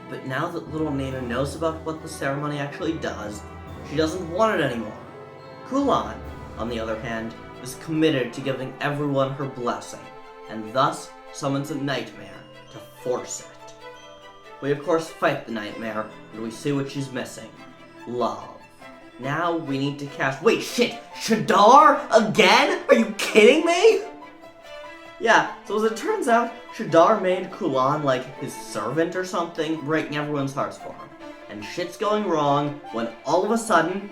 But now that little Nina knows about what the ceremony actually does, she doesn't want it anymore. Kulan, on the other hand, is committed to giving everyone her blessing, and thus summons a nightmare to force it. We of course fight the nightmare, and we see what she's missing. Love. Now we need to cast— wait, shit! Shadar? Again? Are you kidding me? Yeah, so as it turns out, Shadar made Kulan like his servant or something, breaking everyone's hearts for him. And shit's going wrong when all of a sudden...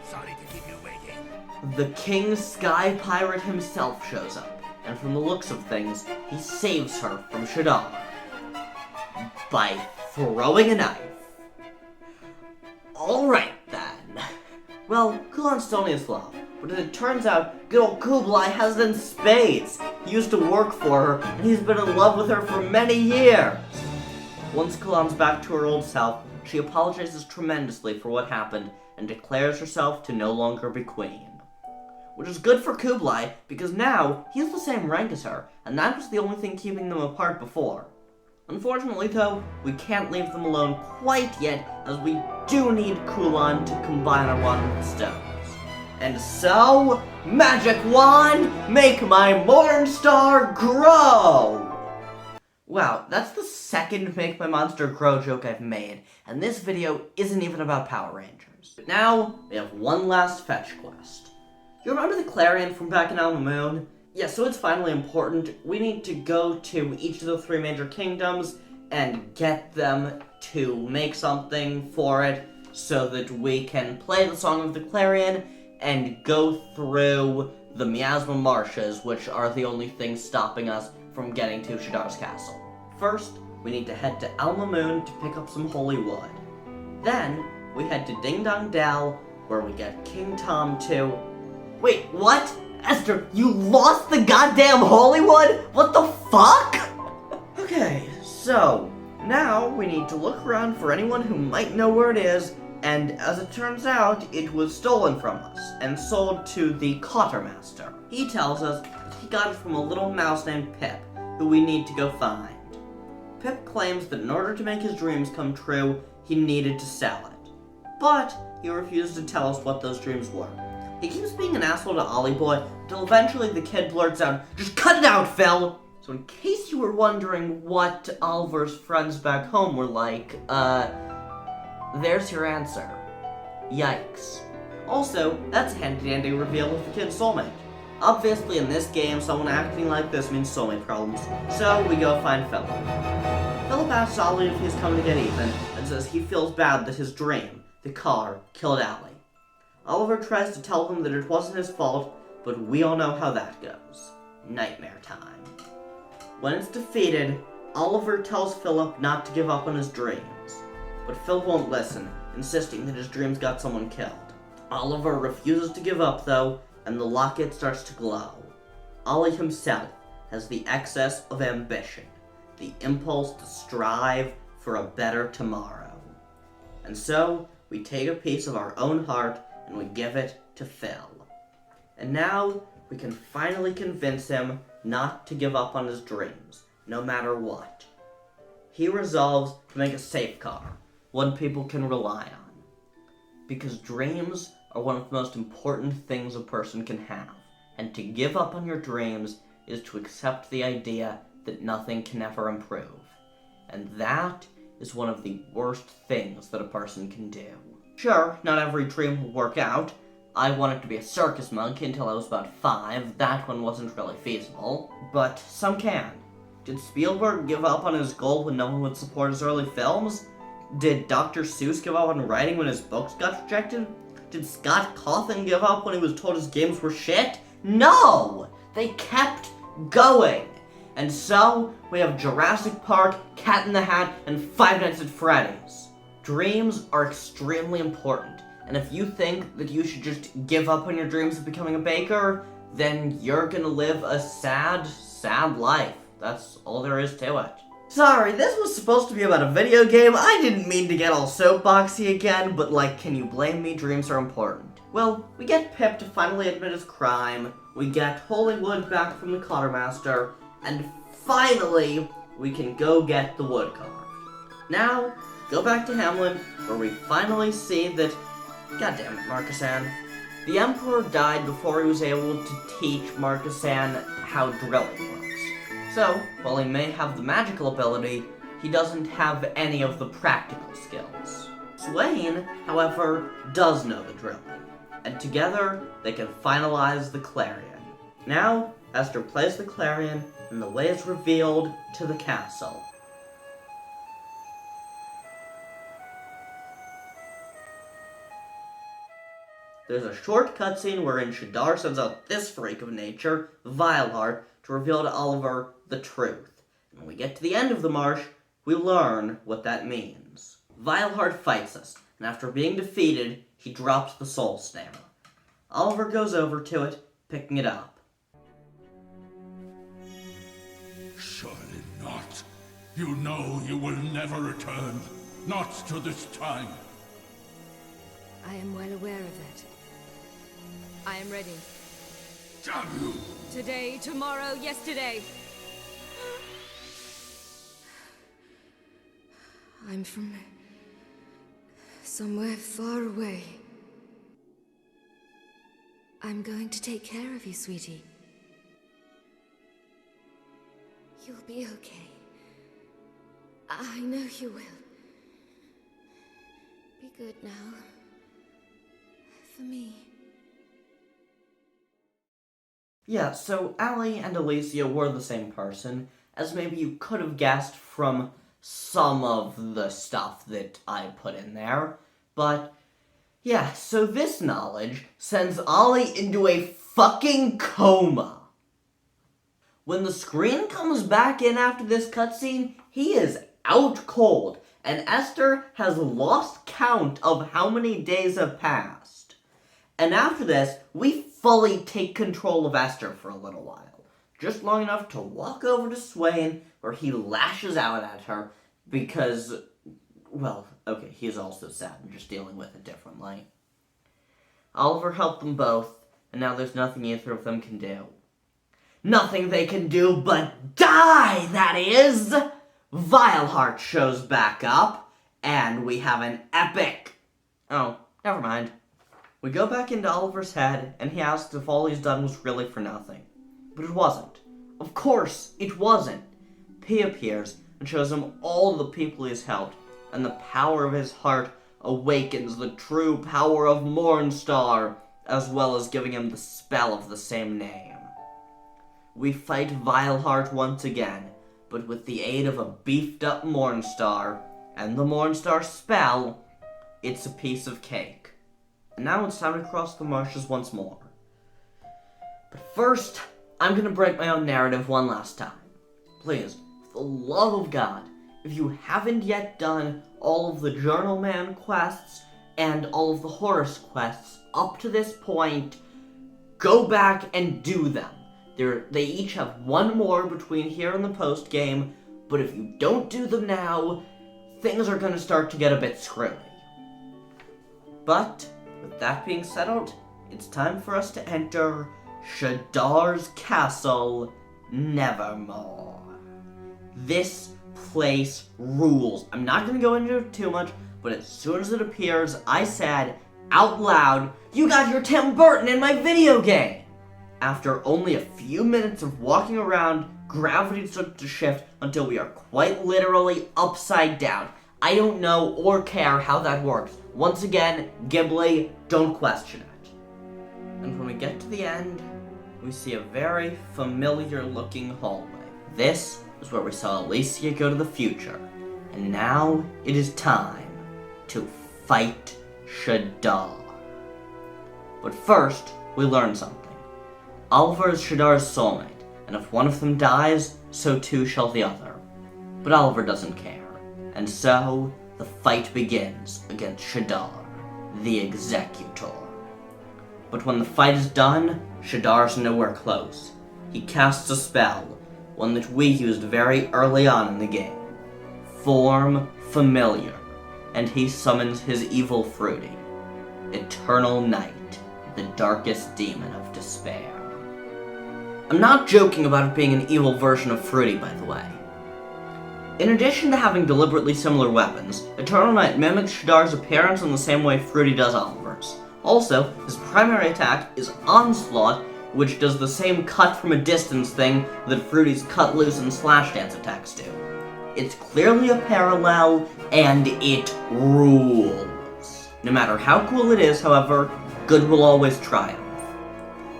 Sorry to keep you waiting. the King Sky Pirate himself shows up, and from the looks of things, he saves her from Shadar by throwing a knife. Alright then. Well, Kulan still needs love, but as it turns out, good old Kublai has it in spades. He used to work for her, and he's been in love with her for many years. Once Kulan's back to her old self, she apologizes tremendously for what happened and declares herself to no longer be queen. Which is good for Kublai, because now he has the same rank as her, and that was the only thing keeping them apart before. Unfortunately though, we can't leave them alone quite yet, as we do need Kulan to combine our wand with the stones. And so, magic wand, make my Mornstar grow! Wow, that's the second Make My Monster Grow joke I've made, and this video isn't even about Power Rangers. But now, we have one last fetch quest. You remember the Clarion from back in Alma Moon? Yeah, so it's finally important. We need to go to each of the 3 major kingdoms and get them to make something for it so that we can play the Song of the Clarion and go through the Miasma Marshes, which are the only things stopping us from getting to Shadar's castle. First, we need to head to Alma Moon to pick up some holy wood. Then, we head to Ding Dong Dell, where we get King Tom to... Wait, what? Esther, you lost the goddamn holy wood? What the fuck? Okay, so, now we need to look around for anyone who might know where it is, And as it turns out, it was stolen from us and sold to the quartermaster. He tells us that he got it from a little mouse named Pip, who we need to go find. Pip claims that in order to make his dreams come true, he needed to sell it. But he refuses to tell us what those dreams were. He keeps being an asshole to Ollie Boy, until eventually the kid blurts out, "Just cut it out, Phil!" So in case you were wondering what Oliver's friends back home were like, there's your answer. Yikes. Also, that's a handy-dandy reveal of the kid's soulmate. Obviously in this game, someone acting like this means soulmate problems, so we go find Philip. Philip asks Ollie if he's coming to get Ethan, and says he feels bad that his dream, the car, killed Allie. Oliver tries to tell him that it wasn't his fault, but we all know how that goes. Nightmare time. When it's defeated, Oliver tells Philip not to give up on his dreams. But Phil won't listen, insisting that his dreams got someone killed. Oliver refuses to give up though, and the locket starts to glow. Ollie himself has the excess of ambition, the impulse to strive for a better tomorrow. And so, we take a piece of our own heart and we give it to Phil. And now, we can finally convince him not to give up on his dreams, no matter what. He resolves to make a safe car, one people can rely on. Because dreams are one of the most important things a person can have, and to give up on your dreams is to accept the idea that nothing can ever improve. And that is one of the worst things that a person can do. Sure, not every dream will work out. I wanted to be a circus monkey until I was about 5. That one wasn't really feasible. But some can. Did Spielberg give up on his goal when no one would support his early films? Did Dr. Seuss give up on writing when his books got rejected? Did Scott Cawthon give up when he was told his games were shit? No! They kept going. And so, we have Jurassic Park, Cat in the Hat, and Five Nights at Freddy's. Dreams are extremely important, and if you think that you should just give up on your dreams of becoming a baker, then you're gonna live a sad, sad life. That's all there is to it. Sorry, this was supposed to be about a video game. I didn't mean to get all soapboxy again, but can you blame me? Dreams are important. Well, we get Pip to finally admit his crime, we get Hollywood back from the quartermaster, and finally, we can go get the wood carved. Now, go back to Hamlin, where we finally see that, goddammit, Marcus-san, the Emperor died before he was able to teach Marcus-san how drilling works. So, while he may have the magical ability, he doesn't have any of the practical skills. Swain, however, does know the drilling, and together, they can finalize the clarion. Now, Esther plays the clarion, and the way is revealed to the castle. There's a short cutscene wherein Shadar sends out this freak of nature, Vileheart, to reveal to Oliver the truth. And when we get to the end of the marsh, we learn what that means. Vileheart fights us, and after being defeated, he drops the soul snare. Oliver goes over to it, picking it up. Surely not. You know you will never return. Not to this time. I am well aware of that. I am ready. Damn you! Today, tomorrow, yesterday. I'm from somewhere far away. I'm going to take care of you, sweetie. You'll be okay. I know you will. Be good now. For me. Yeah, so Allie and Alicia were the same person, as maybe you could have guessed from some of the stuff that I put in there. But, yeah, so this knowledge sends Ollie into a fucking coma. When the screen comes back in after this cutscene, he is out cold, and Esther has lost count of how many days have passed. And after this, we fully take control of Esther for a little while. Just long enough to walk over to Swain, where he lashes out at her because, well, okay, he's also sad and just dealing with it differently. Oliver helped them both, and now there's nothing either of them can do. Nothing they can do but die, that is! Vileheart shows back up, and we have an epic... Oh, never mind. We go back into Oliver's head, and he asks if all he's done was really for nothing. But it wasn't. Of course, it wasn't. P appears and shows him all the people he's helped, and the power of his heart awakens the true power of Mornstar, as well as giving him the spell of the same name. We fight Vileheart once again, but with the aid of a beefed-up Mornstar, and the Mornstar spell, it's a piece of cake. And now it's time to cross the marshes once more. But first, I'm gonna break my own narrative one last time. Please, for the love of God, if you haven't yet done all of the Journal Man quests and all of the Horus quests up to this point, go back and do them. They each have one more between here and the post game, but if you don't do them now, things are going to start to get a bit screwy. But, with that being settled, it's time for us to enter Shadar's Castle Nevermore. This place rules. I'm not going to go into it too much, but as soon as it appears, I said out loud, "You got your Tim Burton in my video game!" After only a few minutes of walking around, gravity took to shift until we are quite literally upside down. I don't know or care how that works. Once again, Ghibli, don't question it. And when we get to the end, we see a very familiar looking hallway. This is where we saw Alicia go to the future. And now it is time to fight Shadar. But first, we learn something. Oliver is Shadar's soulmate, and if one of them dies, so too shall the other. But Oliver doesn't care, and so the fight begins against Shadar, the Executor. But when the fight is done, Shadar's nowhere close. He casts a spell, one that we used very early on in the game. Form Familiar, and he summons his evil Fruity, Eternal Night, the darkest demon of despair. I'm not joking about it being an evil version of Fruity, by the way. In addition to having deliberately similar weapons, Eternal Night mimics Shadar's appearance in the same way Fruity does Oliver's. Also, his primary attack is Onslaught, which does the same cut from a distance thing that Fruity's cut loose and slash dance attacks do. It's clearly a parallel, and it rules. No matter how cool it is, however, good will always triumph.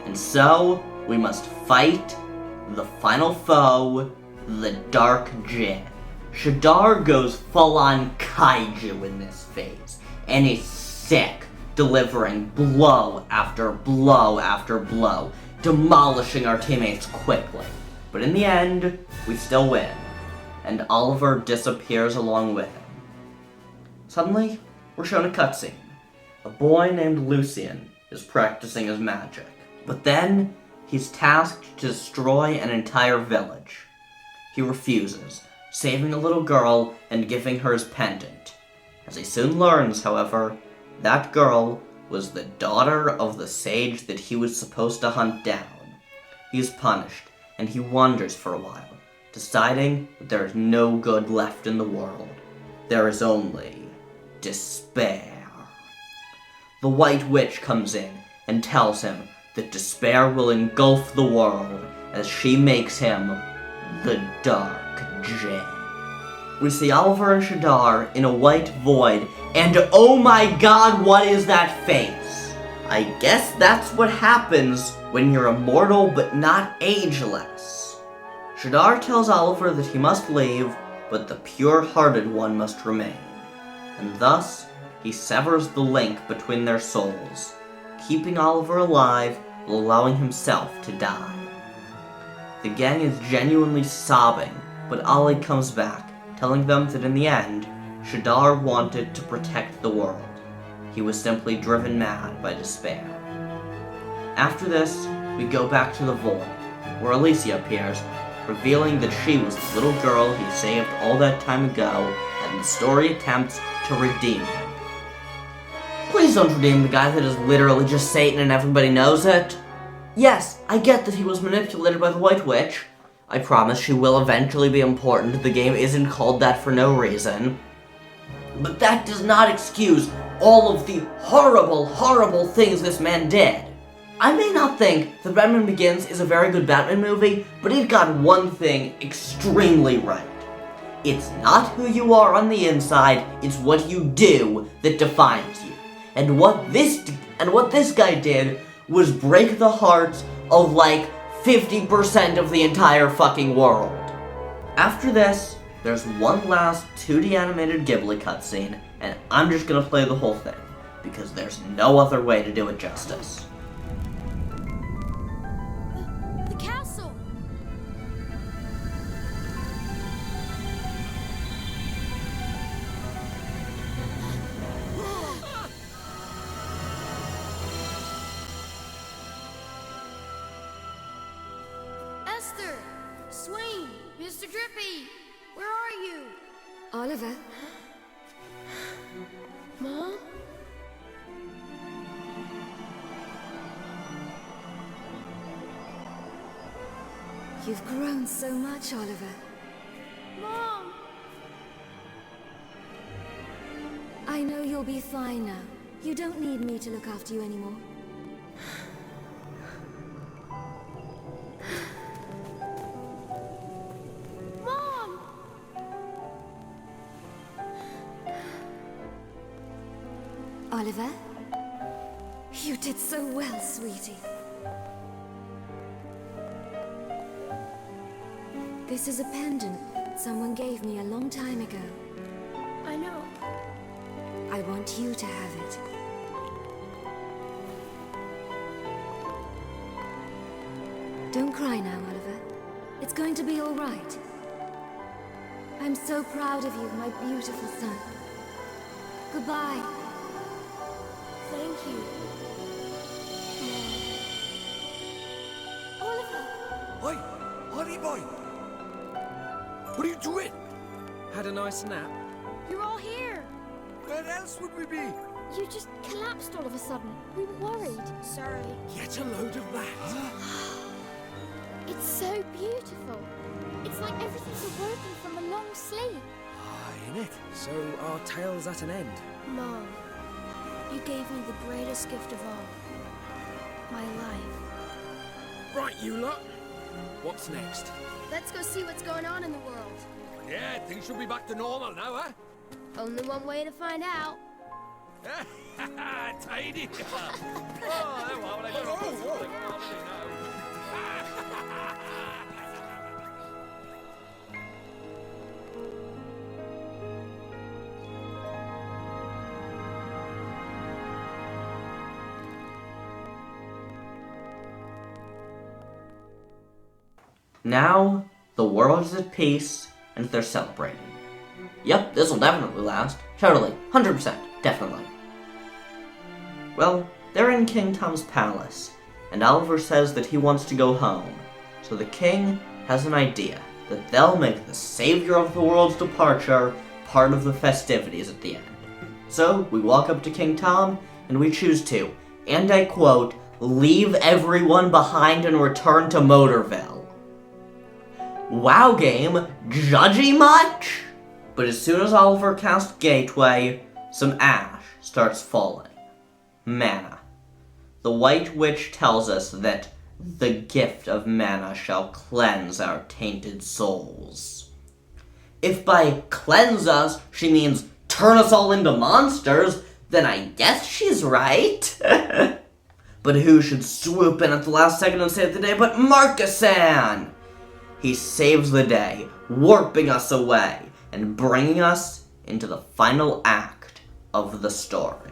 And so, we must fight the final foe, the Dark Djinn. Shadar goes full-on kaiju in this phase, and is sick, delivering blow after blow after blow, demolishing our teammates quickly. But in the end, we still win, and Oliver disappears along with him. Suddenly, we're shown a cutscene. A boy named Lucian is practicing his magic, but then he's tasked to destroy an entire village. He refuses, saving a little girl and giving her his pendant. As he soon learns, however, that girl was the daughter of the sage that he was supposed to hunt down. He is punished, and he wanders for a while, deciding that there is no good left in the world. There is only despair. The White Witch comes in and tells him that despair will engulf the world as she makes him the Dark Djinn. We see Oliver and Shadar in a white void, and oh my god, what is that face? I guess that's what happens when you're immortal but not ageless. Shadar tells Oliver that he must leave, but the pure-hearted one must remain. And thus, he severs the link between their souls, keeping Oliver alive while allowing himself to die. The gang is genuinely sobbing, but Ollie comes back, telling them that in the end, Shadar wanted to protect the world. He was simply driven mad by despair. After this, we go back to the void, where Alicia appears, revealing that she was the little girl he saved all that time ago, and the story attempts to to redeem him. Please don't redeem the guy that is literally just Satan and everybody knows it. Yes, I get that he was manipulated by the White Witch. I promise she will eventually be important. The game isn't called that for no reason. But that does not excuse all of the horrible, horrible things this man did. I may not think that Batman Begins is a very good Batman movie, but it got one thing extremely right. It's not who you are on the inside, it's what you do that defines you. And what this guy did was break the hearts of like 50% of the entire fucking world. After this, there's one last 2D animated Ghibli cutscene, and I'm just gonna play the whole thing, because there's no other way to do it justice. The castle! Esther! Swain! Mr. Drippy! Where are you? Oliver, Mom? you've grown so much, Oliver. Mom! I know you'll be fine now. You don't need me to look after you anymore. Mom! Oliver, you did so well, sweetie. This is a pendant someone gave me a long time ago. I know. I want you to have it. Don't cry now, Oliver. It's going to be all right. I'm so proud of you, my beautiful son. Goodbye. Thank you. Oliver! Oi! Honey boy! What are you doing? Had a nice nap? You're all here! Where else would we be? You just collapsed all of a sudden. We were worried. Sorry. Yet a load of that. It's so beautiful. It's like everything's awoken from a long sleep. Ain't it? So our tale's at an end. Mom, you gave me the greatest gift of all. My life. Right, you lot. What's next? Let's go see what's going on in the world. Yeah, things should be back to normal now, huh? Only one way to find out. Tidy. Oh, well, I don't know what's going on now. Now, the world is at peace, and they're celebrating. Yep, this'll definitely last. Totally. 100%. Definitely. Well, they're in King Tom's palace, and Oliver says that he wants to go home. So the king has an idea that they'll make the savior of the world's departure part of the festivities at the end. So, we walk up to King Tom, and we choose to, and I quote, leave everyone behind and return to Motorville. Wow, game, judgy much? But as soon as Oliver casts Gateway, some ash starts falling. Mana. The White Witch tells us that the gift of mana shall cleanse our tainted souls. If by cleanse us she means turn us all into monsters, then I guess she's right. But who should swoop in at the last second and save the day but Marcus-san? He saves the day, warping us away, and bringing us into the final act of the story.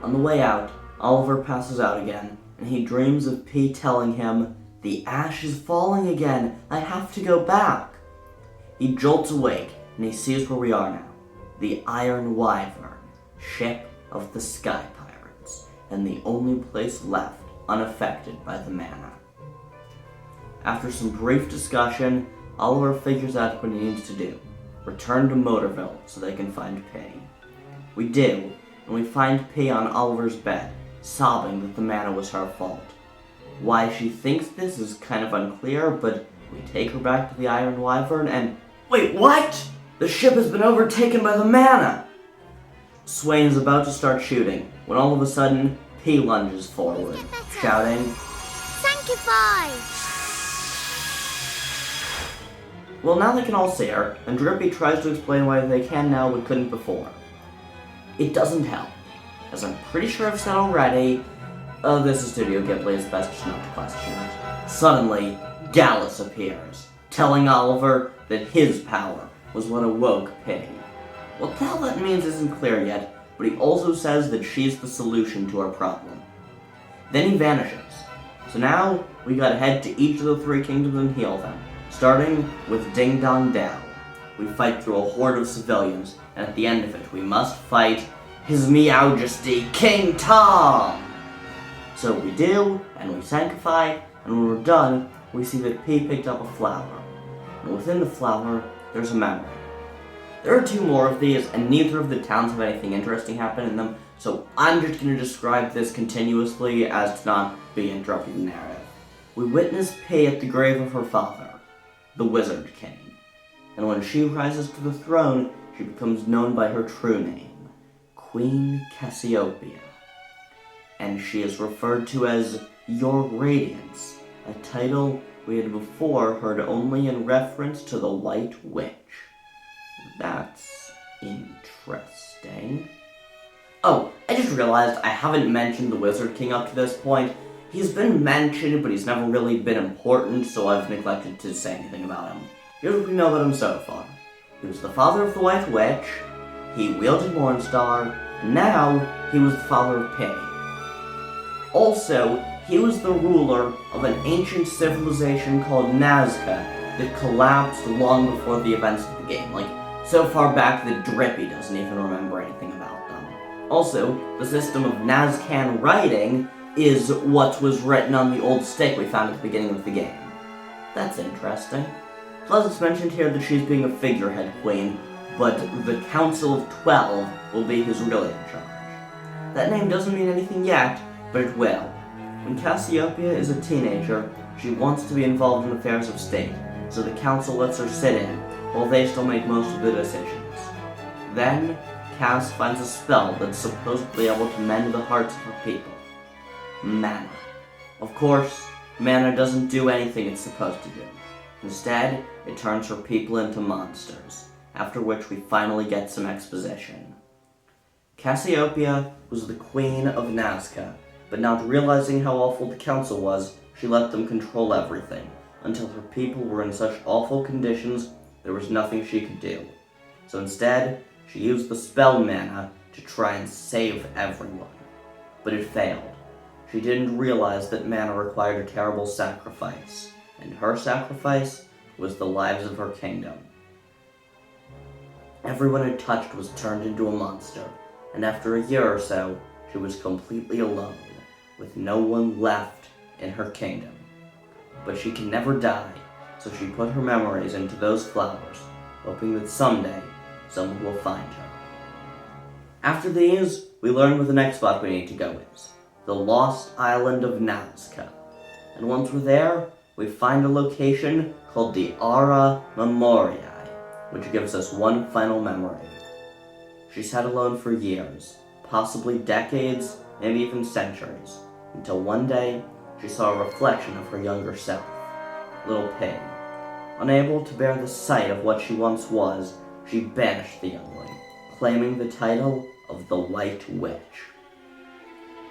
On the way out, Oliver passes out again, and he dreams of P telling him, the ash is falling again, I have to go back. He jolts awake, and he sees where we are now. The Iron Wyvern, ship of the Sky Pirates, and the only place left unaffected by the mana. After some brief discussion, Oliver figures out what he needs to do. return to Motorville so they can find P. We do, and we find P on Oliver's bed, sobbing that the mana was her fault. Why she thinks this is kind of unclear, but we take her back to the Iron Wyvern and... Wait, what? The ship has been overtaken by the mana! Swain is about to start shooting, when all of a sudden, P lunges forward, shouting, Sanctify! Well, now they can all see her, and Drippy tries to explain why they can now but couldn't before. It doesn't help, as I'm pretty sure I've said already, this is Studio Ghibli, it's best just not to question it. Suddenly, Gallus appears, telling Oliver that his power was what awoke P. What the hell that means isn't clear yet, but he also says that she's the solution to our problem. Then he vanishes. So now, we gotta head to each of the 3 kingdoms and heal them, starting with Ding Dong Dell. We fight through a horde of civilians, and at the end of it, we must fight His Meowjesty King Tom! So we do, and we sanctify, and when we're done, we see that P picked up a flower. And within the flower, there's a memory. There are 2 more of these, and neither of the towns have anything interesting happen in them, so I'm just going to describe this continuously as to not be interrupting the narrative. We witness P at the grave of her father, the Wizard King. And when she rises to the throne, she becomes known by her true name, Queen Cassiopeia. And she is referred to as Your Radiance, a title we had before heard only in reference to the White Witch. That's interesting. Oh, I just realized I haven't mentioned the Wizard King up to this point. He's been mentioned, but he's never really been important, so I've neglected to say anything about him. Here's what we know about him so far. He was the father of the White Witch, he wielded Mornstar, and now he was the father of P. Also, he was the ruler of an ancient civilization called Nazca that collapsed long before the events of the game, like so far back that Drippy doesn't even remember anything about them. Also, the system of Nazcan writing is what was written on the old stick we found at the beginning of the game. That's interesting. Plus it's mentioned here that she's being a figurehead queen, but the Council of 12 will be who's really in charge. That name doesn't mean anything yet, but it will. When Cassiopeia is a teenager, she wants to be involved in affairs of state, so the council lets her sit in, while they still make most of the decisions. Then, Cass finds a spell that's supposedly able to mend the hearts of her people. Mana. Of course, mana doesn't do anything it's supposed to do. Instead, it turns her people into monsters, after which we finally get some exposition. Cassiopeia was the queen of Nazca, but not realizing how awful the council was, she let them control everything, until her people were in such awful conditions there was nothing she could do. So instead, she used the spell mana to try and save everyone. But it failed. She didn't realize that mana required a terrible sacrifice, and her sacrifice was the lives of her kingdom. Everyone it touched was turned into a monster, and after a year or so, she was completely alone, with no one left in her kingdom. But she can never die, so she put her memories into those flowers, hoping that someday someone will find her. After these, we learn where the next spot we need to go is, the lost island of Nazca. And once we're there, we find a location called the Ara Memoriae, which gives us one final memory. She sat alone for years, possibly decades, maybe even centuries, until one day she saw a reflection of her younger self, little P. Unable to bear the sight of what she once was, she banished the youngling, claiming the title of the White Witch.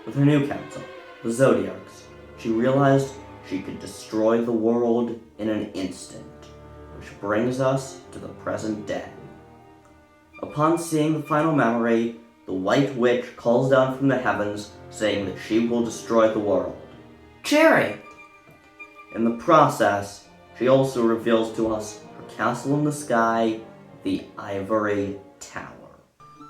With her new council, the Zodiacs, she realized she could destroy the world in an instant, which brings us to the present day. Upon seeing the final memory, the White Witch calls down from the heavens, saying that she will destroy the world. Cherry! In the process, she also reveals to us her castle in the sky, the Ivory Tower.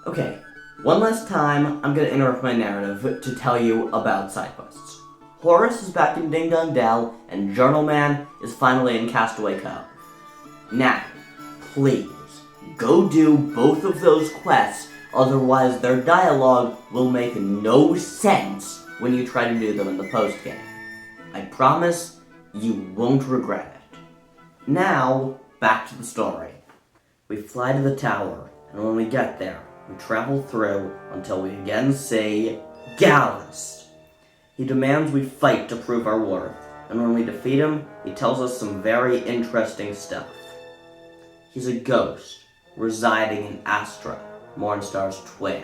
Okay, one last time, I'm gonna interrupt my narrative to tell you about side quests. Horace is back in Ding Dong Dell, and Journal Man is finally in Castaway Cove. Now, please, go do both of those quests, otherwise their dialogue will make no sense when you try to do them in the post-game. I promise you won't regret it. Now, back to the story. We fly to the tower, and when we get there, we travel through until we again see Gallus. He demands we fight to prove our worth, and when we defeat him, he tells us some very interesting stuff. He's a ghost, residing in Astra, Mornstar's twin.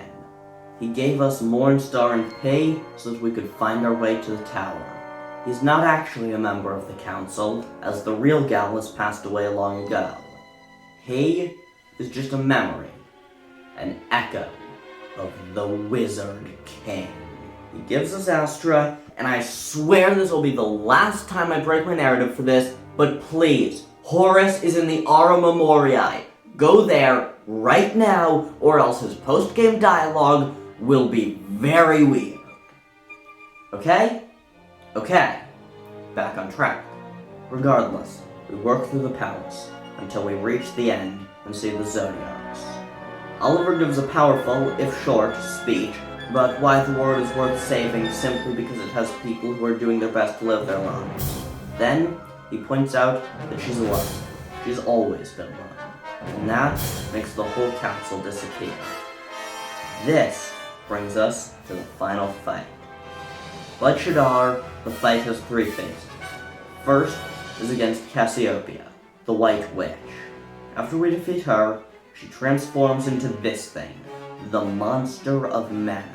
He gave us Mornstar and Pay so that we could find our way to the tower. He's not actually a member of the council, as the real Gallus passed away long ago. He is just a memory, an echo of the Wizard King. He gives us Astra, and I swear this will be the last time I break my narrative for this, but please, Horus is in the Aura Memoriae. Go there right now, or else his post-game dialogue will be very weird. Okay? Okay. Back on track. Regardless, we work through the palace until we reach the end and see the Zodiacs. Oliver gives a powerful, if short, speech about why the world is worth saving simply because it has people who are doing their best to live their lives. Then, he points out that she's alone. She's always been alone. And that makes the whole council disappear. This brings us to the final fight. Like Shadar, the fight has three phases. First is against Cassiopeia, the White Witch. After we defeat her, she transforms into this thing, the Monster of Mana.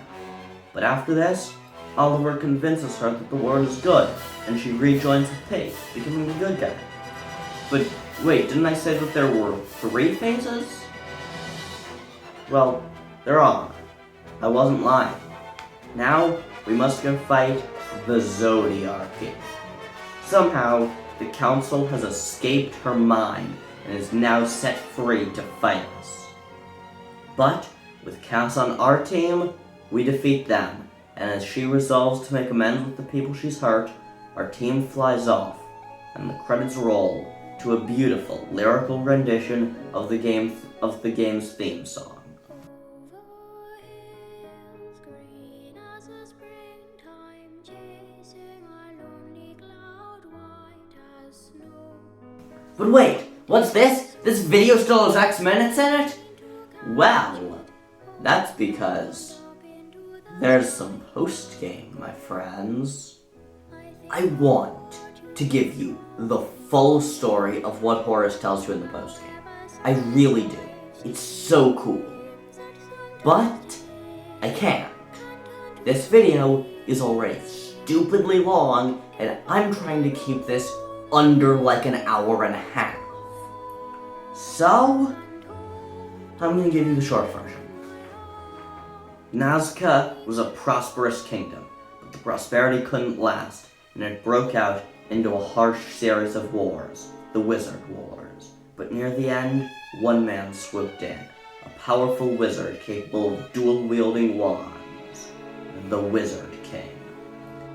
But after this, Oliver convinces her that the world is good, and she rejoins with Pate, becoming the good guy. But wait, didn't I say that there were three phases? Well, there are. I wasn't lying. Now, we must go fight the Zodiarchy. Somehow, the council has escaped her mind and is now set free to fight us. But, with Cass on our team, we defeat them, and as she resolves to make amends with the people she's hurt, our team flies off, and the credits roll to a beautiful lyrical rendition of the game's theme song. But wait, what's this? This video still has X minutes in it? Well, that's because there's some post-game, my friends. I want to give you the full story of what Horus tells you in the post-game. I really do. It's so cool. But I can't. This video is already stupidly long, and I'm trying to keep this under like an hour and a half. So, I'm gonna give you the short version. Nazca was a prosperous kingdom, but the prosperity couldn't last, and it broke out into a harsh series of wars, the Wizard Wars. But near the end, one man swooped in, a powerful wizard capable of dual-wielding wands, the Wizard King.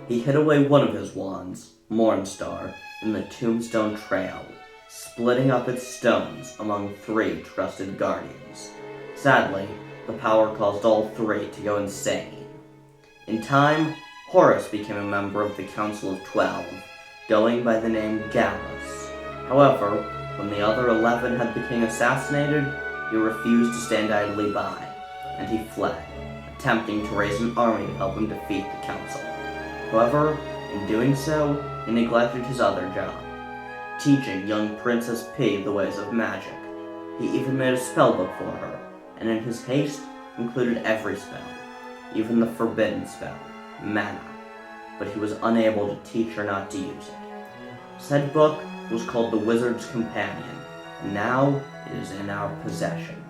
He hid away one of his wands, Mornstar, in the Tombstone Trail, splitting up its stones among 3 trusted guardians. Sadly, the power caused all 3 to go insane. In time, Horus became a member of the Council of 12, going by the name Gallus. However, when the other 11 had the king assassinated, he refused to stand idly by, and he fled, attempting to raise an army to help him defeat the council. However, in doing so, he neglected his other job, teaching young Princess P the ways of magic. He even made a spellbook for her, and in his haste, included every spell, even the forbidden spell, mana, but he was unable to teach her not to use it. Said book was called The Wizard's Companion, and now it is in our possession.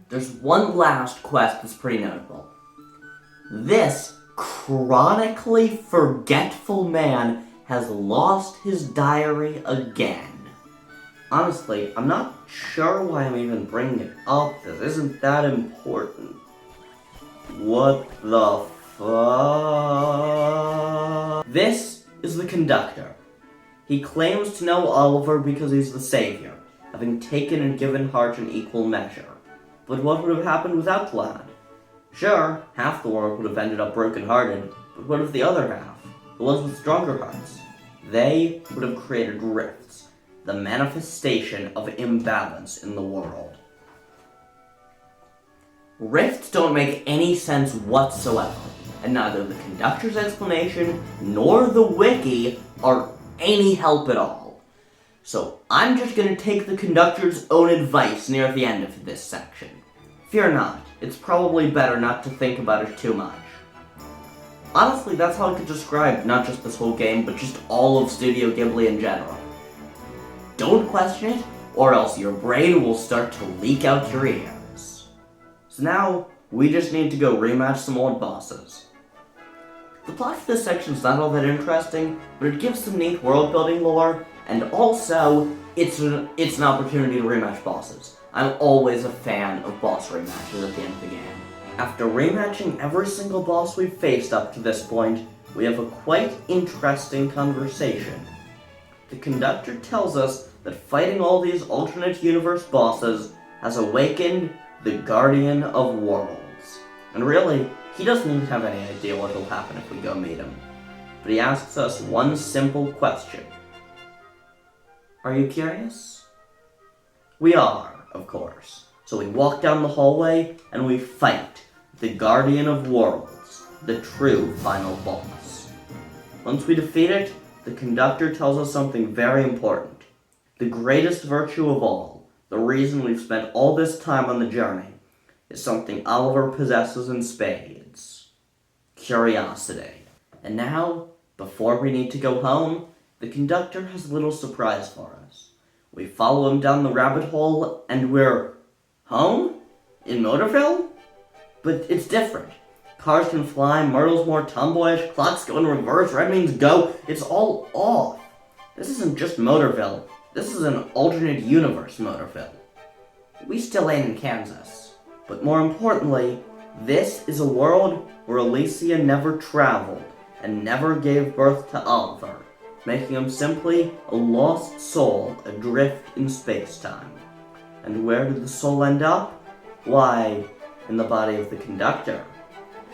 There's one last quest that's pretty notable. This chronically forgetful man has lost his diary again. Honestly, I'm not sure why I'm even bringing it up. This isn't that important. What the fuck? This is the conductor. He claims to know Oliver because he's the savior, having taken and given heart in equal measure. But what would have happened without land? Sure, half the world would have ended up broken-hearted, but what of the other half? The ones with stronger hearts? They would have created rifts, the manifestation of imbalance in the world. Rifts don't make any sense whatsoever, and neither the conductor's explanation nor the wiki are any help at all. So I'm just going to take the conductor's own advice near the end of this section. Fear not, it's probably better not to think about it too much. Honestly, that's how I could describe not just this whole game, but just all of Studio Ghibli in general. Don't question it, or else your brain will start to leak out your ears. So now, we just need to go rematch some old bosses. The plot for this section is not all that interesting, but it gives some neat world-building lore, and also, it's an opportunity to rematch bosses. I'm always a fan of boss rematches at the end of the game. After rematching every single boss we've faced up to this point, we have a quite interesting conversation. The conductor tells us that fighting all these alternate universe bosses has awakened the Guardian of Worlds. And really, he doesn't even have any idea what will happen if we go meet him. But he asks us one simple question. Are you curious? We are, of course. So we walk down the hallway and we fight the Guardian of Worlds, the true final boss. Once we defeat it, the conductor tells us something very important. The greatest virtue of all, the reason we've spent all this time on the journey, is something Oliver possesses in spades. Curiosity. And now, before we need to go home, the conductor has a little surprise for us. We follow him down the rabbit hole, and we're home? In Motorville? But it's different. Cars can fly, Myrtle's more tomboyish, clocks go in reverse, red means go. It's all off. This isn't just Motorville. This is an alternate universe Motorville. We still ain't in Kansas. But more importantly, this is a world where Alicia never traveled and never gave birth to Oliver, making him simply a lost soul adrift in space-time. And where did the soul end up? Why, in the body of the conductor.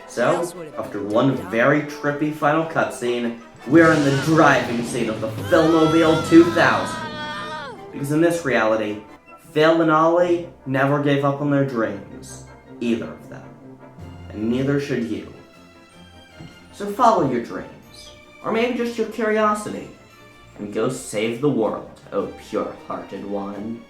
So, after one very trippy final cutscene, we're in the driving seat of the Filmobile 2000. Because in this reality, Phil and Ollie never gave up on their dreams. Either of them. And neither should you. So follow your dreams. Or maybe just your curiosity. And go save the world, oh pure-hearted one.